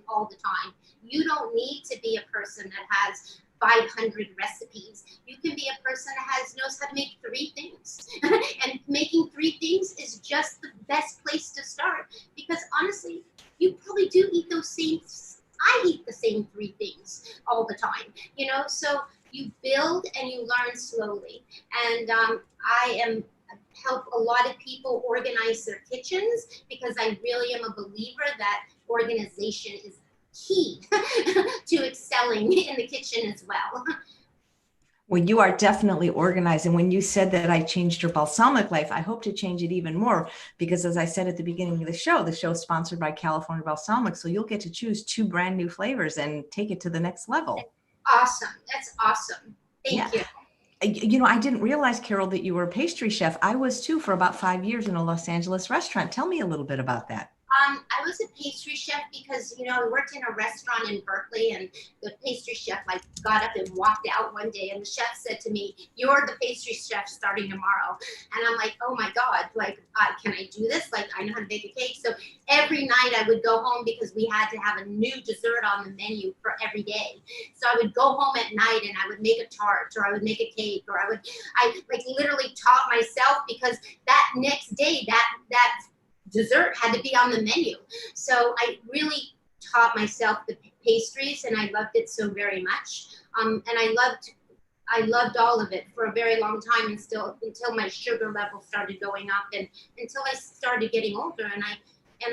all the time. You don't need to be a person that has 500 recipes. You can be a person that knows how to make 3 things. And making 3 things is just the best place to start, because honestly, you probably do eat those same. I eat the same 3 things all the time, so you build and you learn slowly. And I help a lot of people organize their kitchens because I really am a believer that organization is key to excelling in the kitchen as well. Well, you are definitely organized. And when you said that I changed your balsamic life, I hope to change it even more, because as I said at the beginning of the show is sponsored by California Balsamic. So you'll get to choose 2 brand new flavors and take it to the next level. Awesome. That's awesome. Thank you. I didn't realize, Carole, that you were a pastry chef. I was too for about 5 years in a Los Angeles restaurant. Tell me a little bit about that. I was a pastry chef because, I worked in a restaurant in Berkeley, and the pastry chef got up and walked out one day, and the chef said to me, "You're the pastry chef starting tomorrow." And I'm like, oh my God, can I do this? I know how to bake a cake. So every night I would go home because we had to have a new dessert on the menu for every day. So I would go home at night and I would make a tart, or I would make a cake, or I literally taught myself, because that next day that dessert had to be on the menu. So I really taught myself the pastries, and I loved it so very much. And I loved all of it for a very long time, and until my sugar level started going up, and until I started getting older. And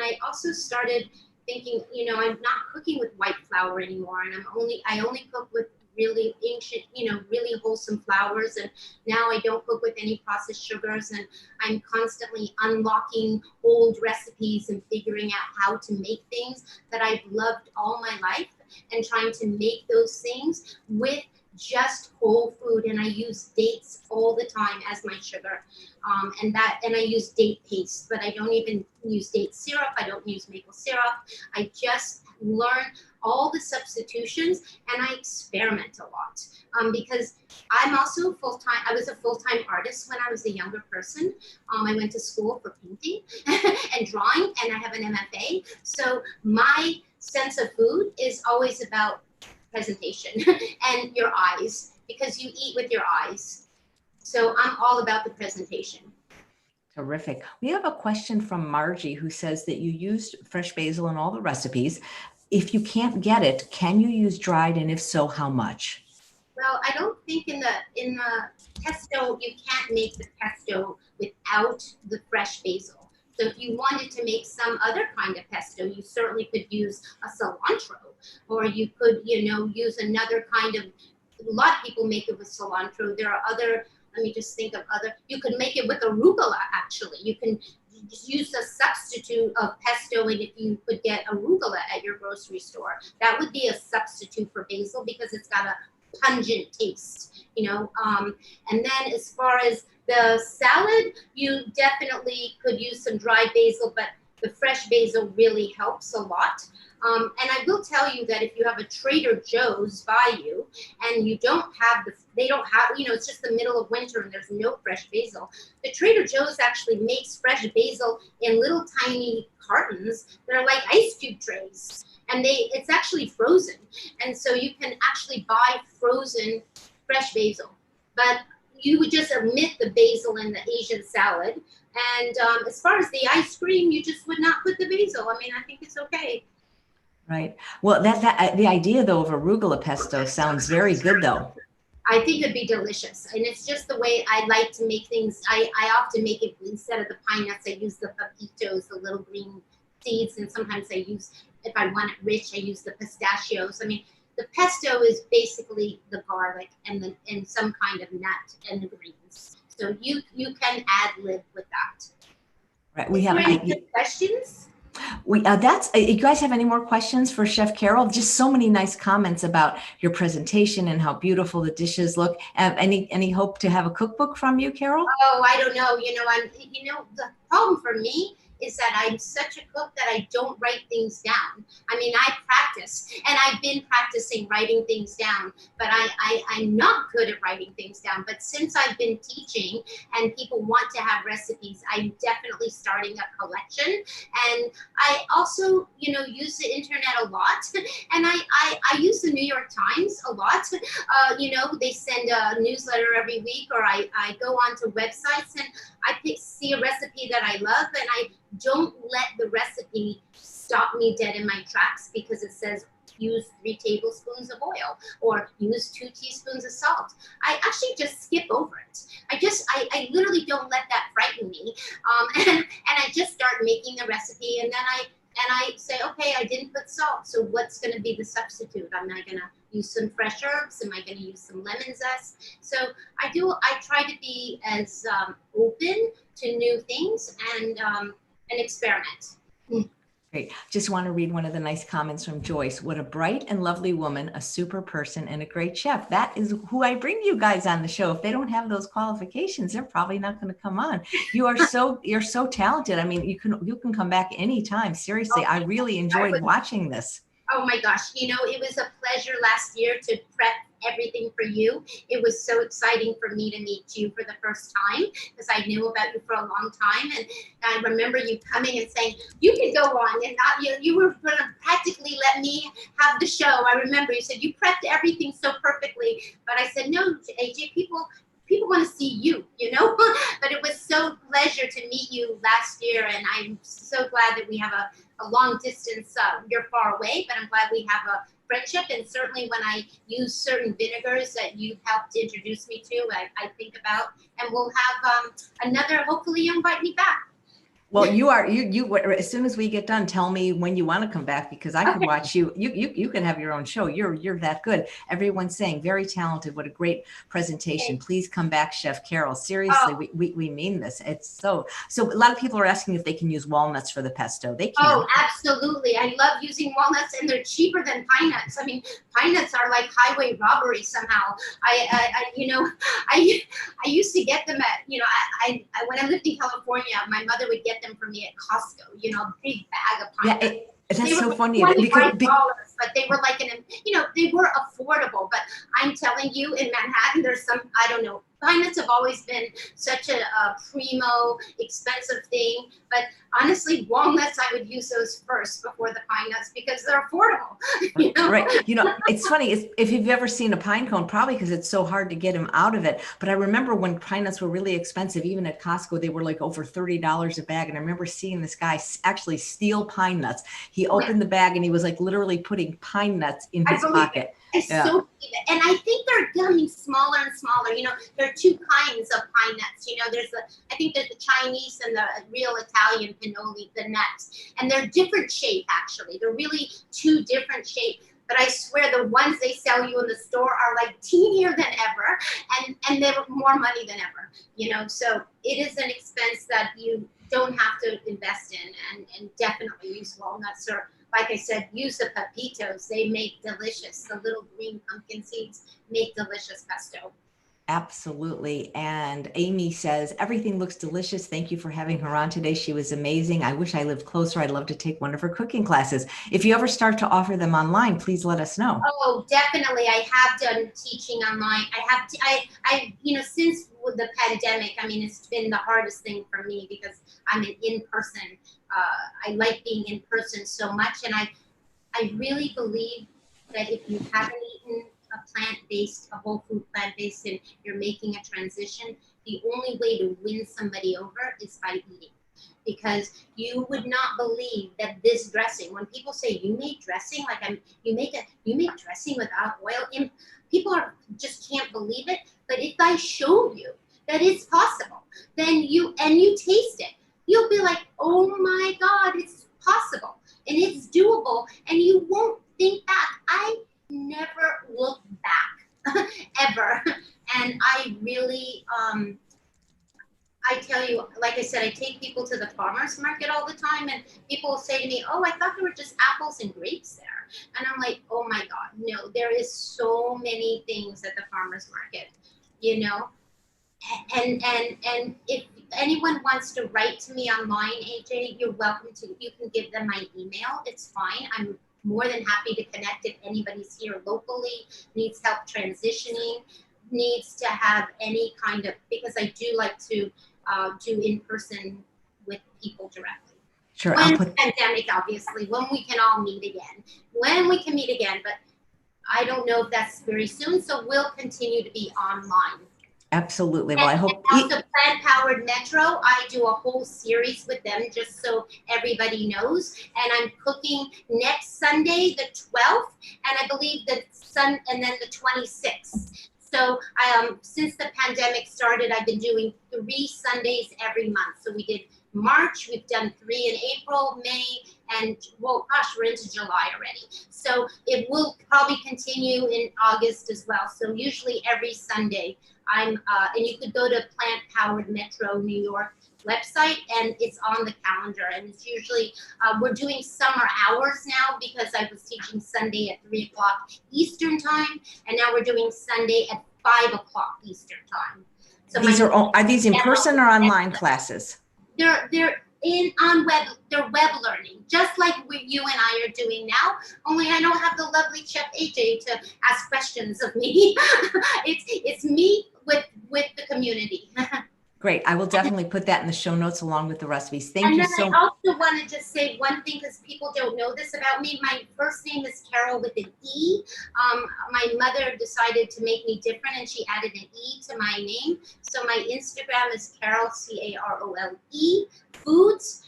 I also started thinking, I'm not cooking with white flour anymore, and I only cook with really ancient, really wholesome flours. And now I don't cook with any processed sugars, and I'm constantly unlocking old recipes and figuring out how to make things that I've loved all my life, and trying to make those things with just whole food, and I use dates all the time as my sugar. And I use date paste, but I don't even use date syrup. I don't use maple syrup. I just learn all the substitutions, and I experiment a lot, because I'm also full-time. I was a full-time artist when I was a younger person. I went to school for painting and drawing, and I have an MFA. So my sense of food is always about presentation and your eyes, because you eat with your eyes. So I'm all about the presentation. Terrific. We have a question from Margie, who says that you used fresh basil in all the recipes. If you can't get it, can you use dried? And if so, how much? Well, I don't think in the pesto, you can't make the pesto without the fresh basil. So if you wanted to make some other kind of pesto, you certainly could use a cilantro, or you could, use another kind of, a lot of people make it with cilantro. There are other, let me just think of other, you could make it with arugula, actually. You can use a substitute of pesto, and if you could get arugula at your grocery store, that would be a substitute for basil, because it's got a pungent taste, and then as far as the salad, you definitely could use some dried basil, but the fresh basil really helps a lot. And I will tell you that if you have a Trader Joe's by you and you don't have it's just the middle of winter and there's no fresh basil, the Trader Joe's actually makes fresh basil in little tiny cartons that are like ice cube trays. And it's actually frozen. And so you can actually buy frozen fresh basil. But you would just omit the basil in the Asian salad. And as far as the ice cream, you just would not put the basil. I mean, I think it's okay. Right. Well, the idea, though, of arugula pesto sounds very good, though. I think it'd be delicious. And it's just the way I like to make things. I often make it, instead of the pine nuts, I use the pepitos, the little green seeds. And sometimes I use, if I want it rich, I use the pistachios. I mean, the pesto is basically the garlic and some kind of nut and the greens. So you can ad lib with that. Right. We have any questions? You guys have any more questions for Chef Carole? Just so many nice comments about your presentation and how beautiful the dishes look. Any hope to have a cookbook from you, Carole? Oh, I don't know. The problem for me is that I'm such a cook that I don't write things down. I mean, I practice, and I've been practicing writing things down, but I'm not good at writing things down. But since I've been teaching and people want to have recipes, I'm definitely starting a collection. And I also, use the internet a lot. And I use the New York Times a lot. They send a newsletter every week, or I go onto websites and I see a recipe that I love, and I don't let the recipe stop me dead in my tracks because it says use 3 tablespoons of oil or use 2 teaspoons of salt. I actually just skip over it. I literally don't let that frighten me. And I just start making the recipe, and then I say, okay, I didn't put salt, so what's going to be the substitute? Am I going to use some fresh herbs? Am I going to use some lemon zest? So I try to be as open to new things and experiment. Great. Just want to read one of the nice comments from Joyce. What a bright and lovely woman, a super person, and a great chef. That is who I bring you guys on the show. If they don't have those qualifications, they're probably not going to come on. You're so talented. I mean, you can come back anytime. Seriously, I really enjoyed watching this. Oh my gosh, it was a pleasure last year to prep everything for you. It was so exciting for me to meet you for the first time, because I knew about you for a long time. And I remember you coming and saying, you can go on, and not you were going to practically let me have the show. I remember you said you prepped everything so perfectly, but I said, no, AJ, people want to see you, but it was so pleasure to meet you last year. And I'm so glad that we have a long distance, you're far away, but I'm glad we have a friendship. And certainly when I use certain vinegars that you helped introduce me to, I think about, and we'll have another, hopefully you invite me back. Well, you as soon as we get done, tell me when you want to come back, because I could Okay. watch you. You can have your own show. You're that good. Everyone's saying very talented. What a great presentation. Okay. Please come back, Chef Carole. Seriously, Oh, we mean this. It's so a lot of people are asking if they can use walnuts for the pesto. They oh, can. absolutely. I love using walnuts, and they're cheaper than pine nuts. I mean, pine nuts are like highway robbery somehow. I used to get them at, when I lived in California, my mother would get them for me at Costco, a big bag of pine nuts. That's They were so like funny $25, but they were like they were affordable. But I'm telling you, in Manhattan, there's some, I don't know, pine nuts have always been such a primo, expensive thing. But honestly, walnuts, I would use those first before the pine nuts because they're affordable. Right. It's funny if you've ever seen a pine cone, probably because it's so hard to get them out of it. But I remember when pine nuts were really expensive, even at Costco, they were like over $30 a bag. And I remember seeing this guy actually steal pine nuts. He opened the bag and he was like literally putting pine nuts in his pocket. I so believe it. And I think they're becoming smaller and smaller. There are two kinds of pine nuts. I think there's the Chinese and the real Italian pinoli, the nuts. And they're different shape, actually. They're really two different shapes. But I swear the ones they sell you in the store are like teenier than ever, and they're more money than ever. So it is an expense that you don't have to invest in, and definitely use walnuts, or like I said, use the pepitos. They make delicious. The little green pumpkin seeds make delicious pesto. Absolutely. And Amy says, everything looks delicious. Thank you for having her on today. She was amazing. I wish I lived closer. I'd love to take one of her cooking classes. If you ever start to offer them online, please let us know. Oh, definitely. I have done teaching online. Since the pandemic, it's been the hardest thing for me because I'm an in-person. I like being in person so much. And I really believe that if you haven't eaten a whole food plant-based, and you're making a transition, the only way to win somebody over is by eating. Because you would not believe that this dressing, when people say you make dressing, you make dressing without oil, people just can't believe it. But if I show you that it's possible, then you taste it, you'll be like, oh my God, it's possible and it's doable, and you won't think back. I never look back ever. And I really, I tell you, like I said, I take people to the farmer's market all the time, and people will say to me, oh, I thought there were just apples and grapes there. And I'm like, oh my God, no, there is so many things at the farmer's market, And if anyone wants to write to me online, AJ, you're welcome to. You can give them my email. It's fine. I'm more than happy to connect if anybody's here locally, needs help transitioning, needs to have any kind of, because I do like to do in person with people directly. Sure. When the pandemic, obviously, when we can all meet again, but I don't know if that's very soon. So we'll continue to be online. Absolutely. Well, I hope. Also, Plant Powered Metro, I do a whole series with them just so everybody knows. And I'm cooking next Sunday, the 12th, and I believe and then the 26th. So since the pandemic started, I've been doing 3 Sundays every month. So we did March, we've done 3 in April, May, and well, gosh, we're into July already. So it will probably continue in August as well. So usually every Sunday, and you could go to Plant Powered Metro New York website, and it's on the calendar. And it's usually, we're doing summer hours now because I was teaching Sunday at 3 o'clock Eastern time, and now we're doing Sunday at 5 o'clock Eastern time. So are these in person or online classes? They're web learning, just like you and I are doing now, only I don't have the lovely Chef AJ to ask questions of me. It's me with the community. Great. I will definitely put that in the show notes along with the recipes. Thank you so much. I also want to just say one thing, because people don't know this about me. My first name is Carole with an E. My mother decided to make me different, and she added an E to my name. So my Instagram is Carole, Carole Foods,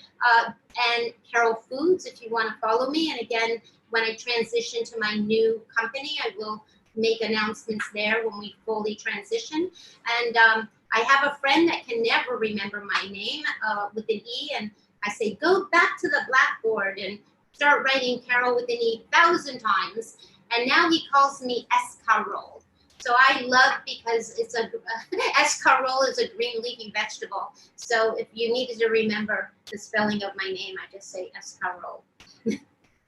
and Carole Foods, if you want to follow me. And again, when I transition to my new company, I will make announcements there when we fully transition. And I have a friend that can never remember my name with an E, and I say, go back to the blackboard and start writing Carole with an E 1,000 times. And now he calls me Carole. So I love, because it's Carole is a green leafy vegetable. So if you needed to remember the spelling of my name, I just say Carole.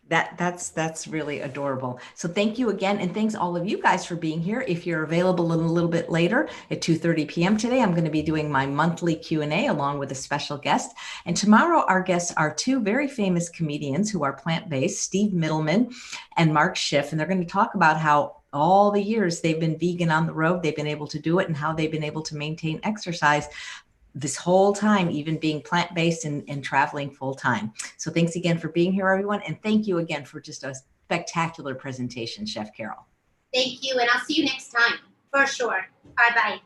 That's really adorable. So thank you again. And thanks all of you guys for being here. If you're available a little bit later at 2:30 p.m. today, I'm going to be doing my monthly Q&A along with a special guest. And tomorrow our guests are two very famous comedians who are plant-based, Steve Middleman and Mark Schiff. And they're going to talk about how all the years they've been vegan on the road, they've been able to do it, and how they've been able to maintain exercise this whole time, even being plant-based and traveling full time. So thanks again for being here, everyone. And thank you again for just a spectacular presentation, Chef Carole. Thank you. And I'll see you next time for sure. Bye-bye.